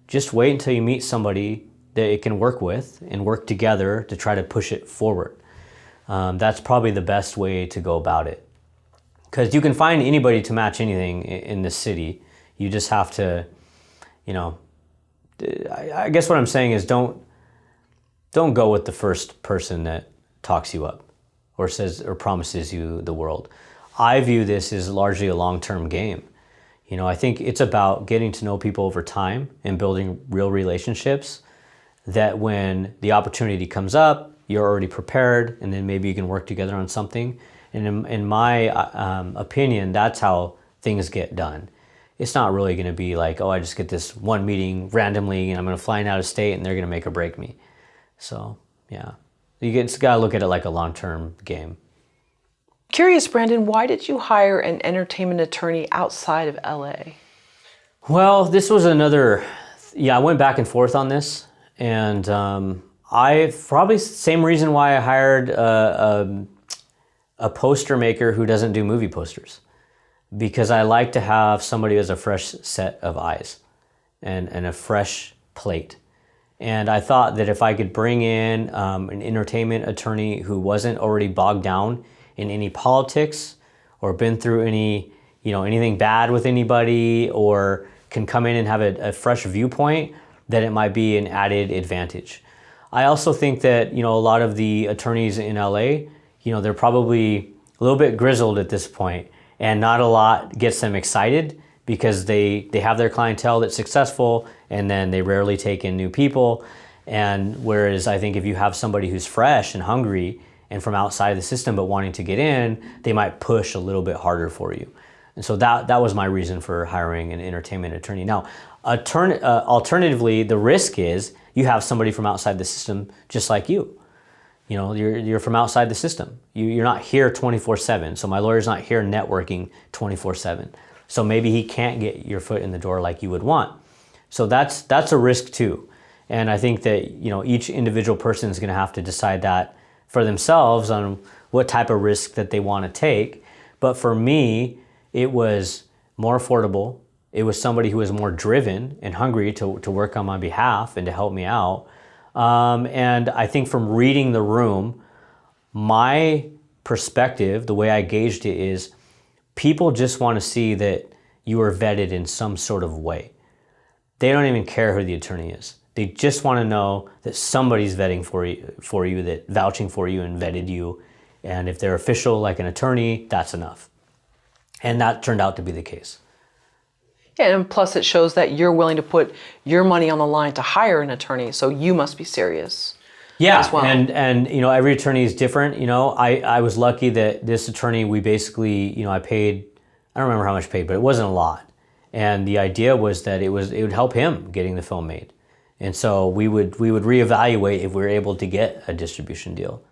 just wait until you meet somebody that it can work with and work together to try to push it forward. That's probably the best way to go about it. Because you can find anybody to match anything in this city. You just have to, I guess what I'm saying is don't go with the first person that talks you up or says or promises you the world. I view this as largely a long-term game. I think it's about getting to know people over time and building real relationships that when the opportunity comes up, you're already prepared, and then maybe you can work together on something. And in my opinion, that's how things get done. It's not really gonna be like, oh, I just get this one meeting randomly and I'm gonna fly out of state and they're gonna make or break me. So, yeah. You just gotta look at it like a long-term game. Curious, Brandon, why did you hire an entertainment attorney outside of LA? Well, this was I went back and forth on this, and I probably same reason why I hired a poster maker who doesn't do movie posters, because I like to have somebody who has a fresh set of eyes and a fresh plate. And I thought that if I could bring in an entertainment attorney who wasn't already bogged down in any politics or been through anything bad with anybody, or can come in and have a fresh viewpoint, that it might be an added advantage. I also think that, a lot of the attorneys in LA, they're probably a little bit grizzled at this point, and not a lot gets them excited because they have their clientele that's successful, and then they rarely take in new people. And whereas I think if you have somebody who's fresh and hungry and from outside of the system but wanting to get in, they might push a little bit harder for you. And so that was my reason for hiring an entertainment attorney. Now, alternatively, the risk is you have somebody from outside the system just like you. You're from outside the system. You're not here 24/7. So my lawyer's not here networking 24/7. So maybe he can't get your foot in the door like you would want. So that's a risk too. And I think that, each individual person is going to have to decide that for themselves on what type of risk that they want to take. But for me, it was more affordable. It was somebody who was more driven and hungry to work on my behalf and to help me out. And I think from reading the room, my perspective, the way I gauged it is, people just want to see that you are vetted in some sort of way. They don't even care who the attorney is. They just want to know that somebody's vetting for you, that vouching for you and vetted you. And if they're official like an attorney, that's enough. And that turned out to be the case. Yeah, and plus it shows that you're willing to put your money on the line to hire an attorney, so you must be serious. Yeah, as well. and every attorney is different. I was lucky that this attorney, we basically, I paid, I don't remember how much paid, but it wasn't a lot. And the idea was that it would help him getting the film made. And so we would reevaluate if we were able to get a distribution deal.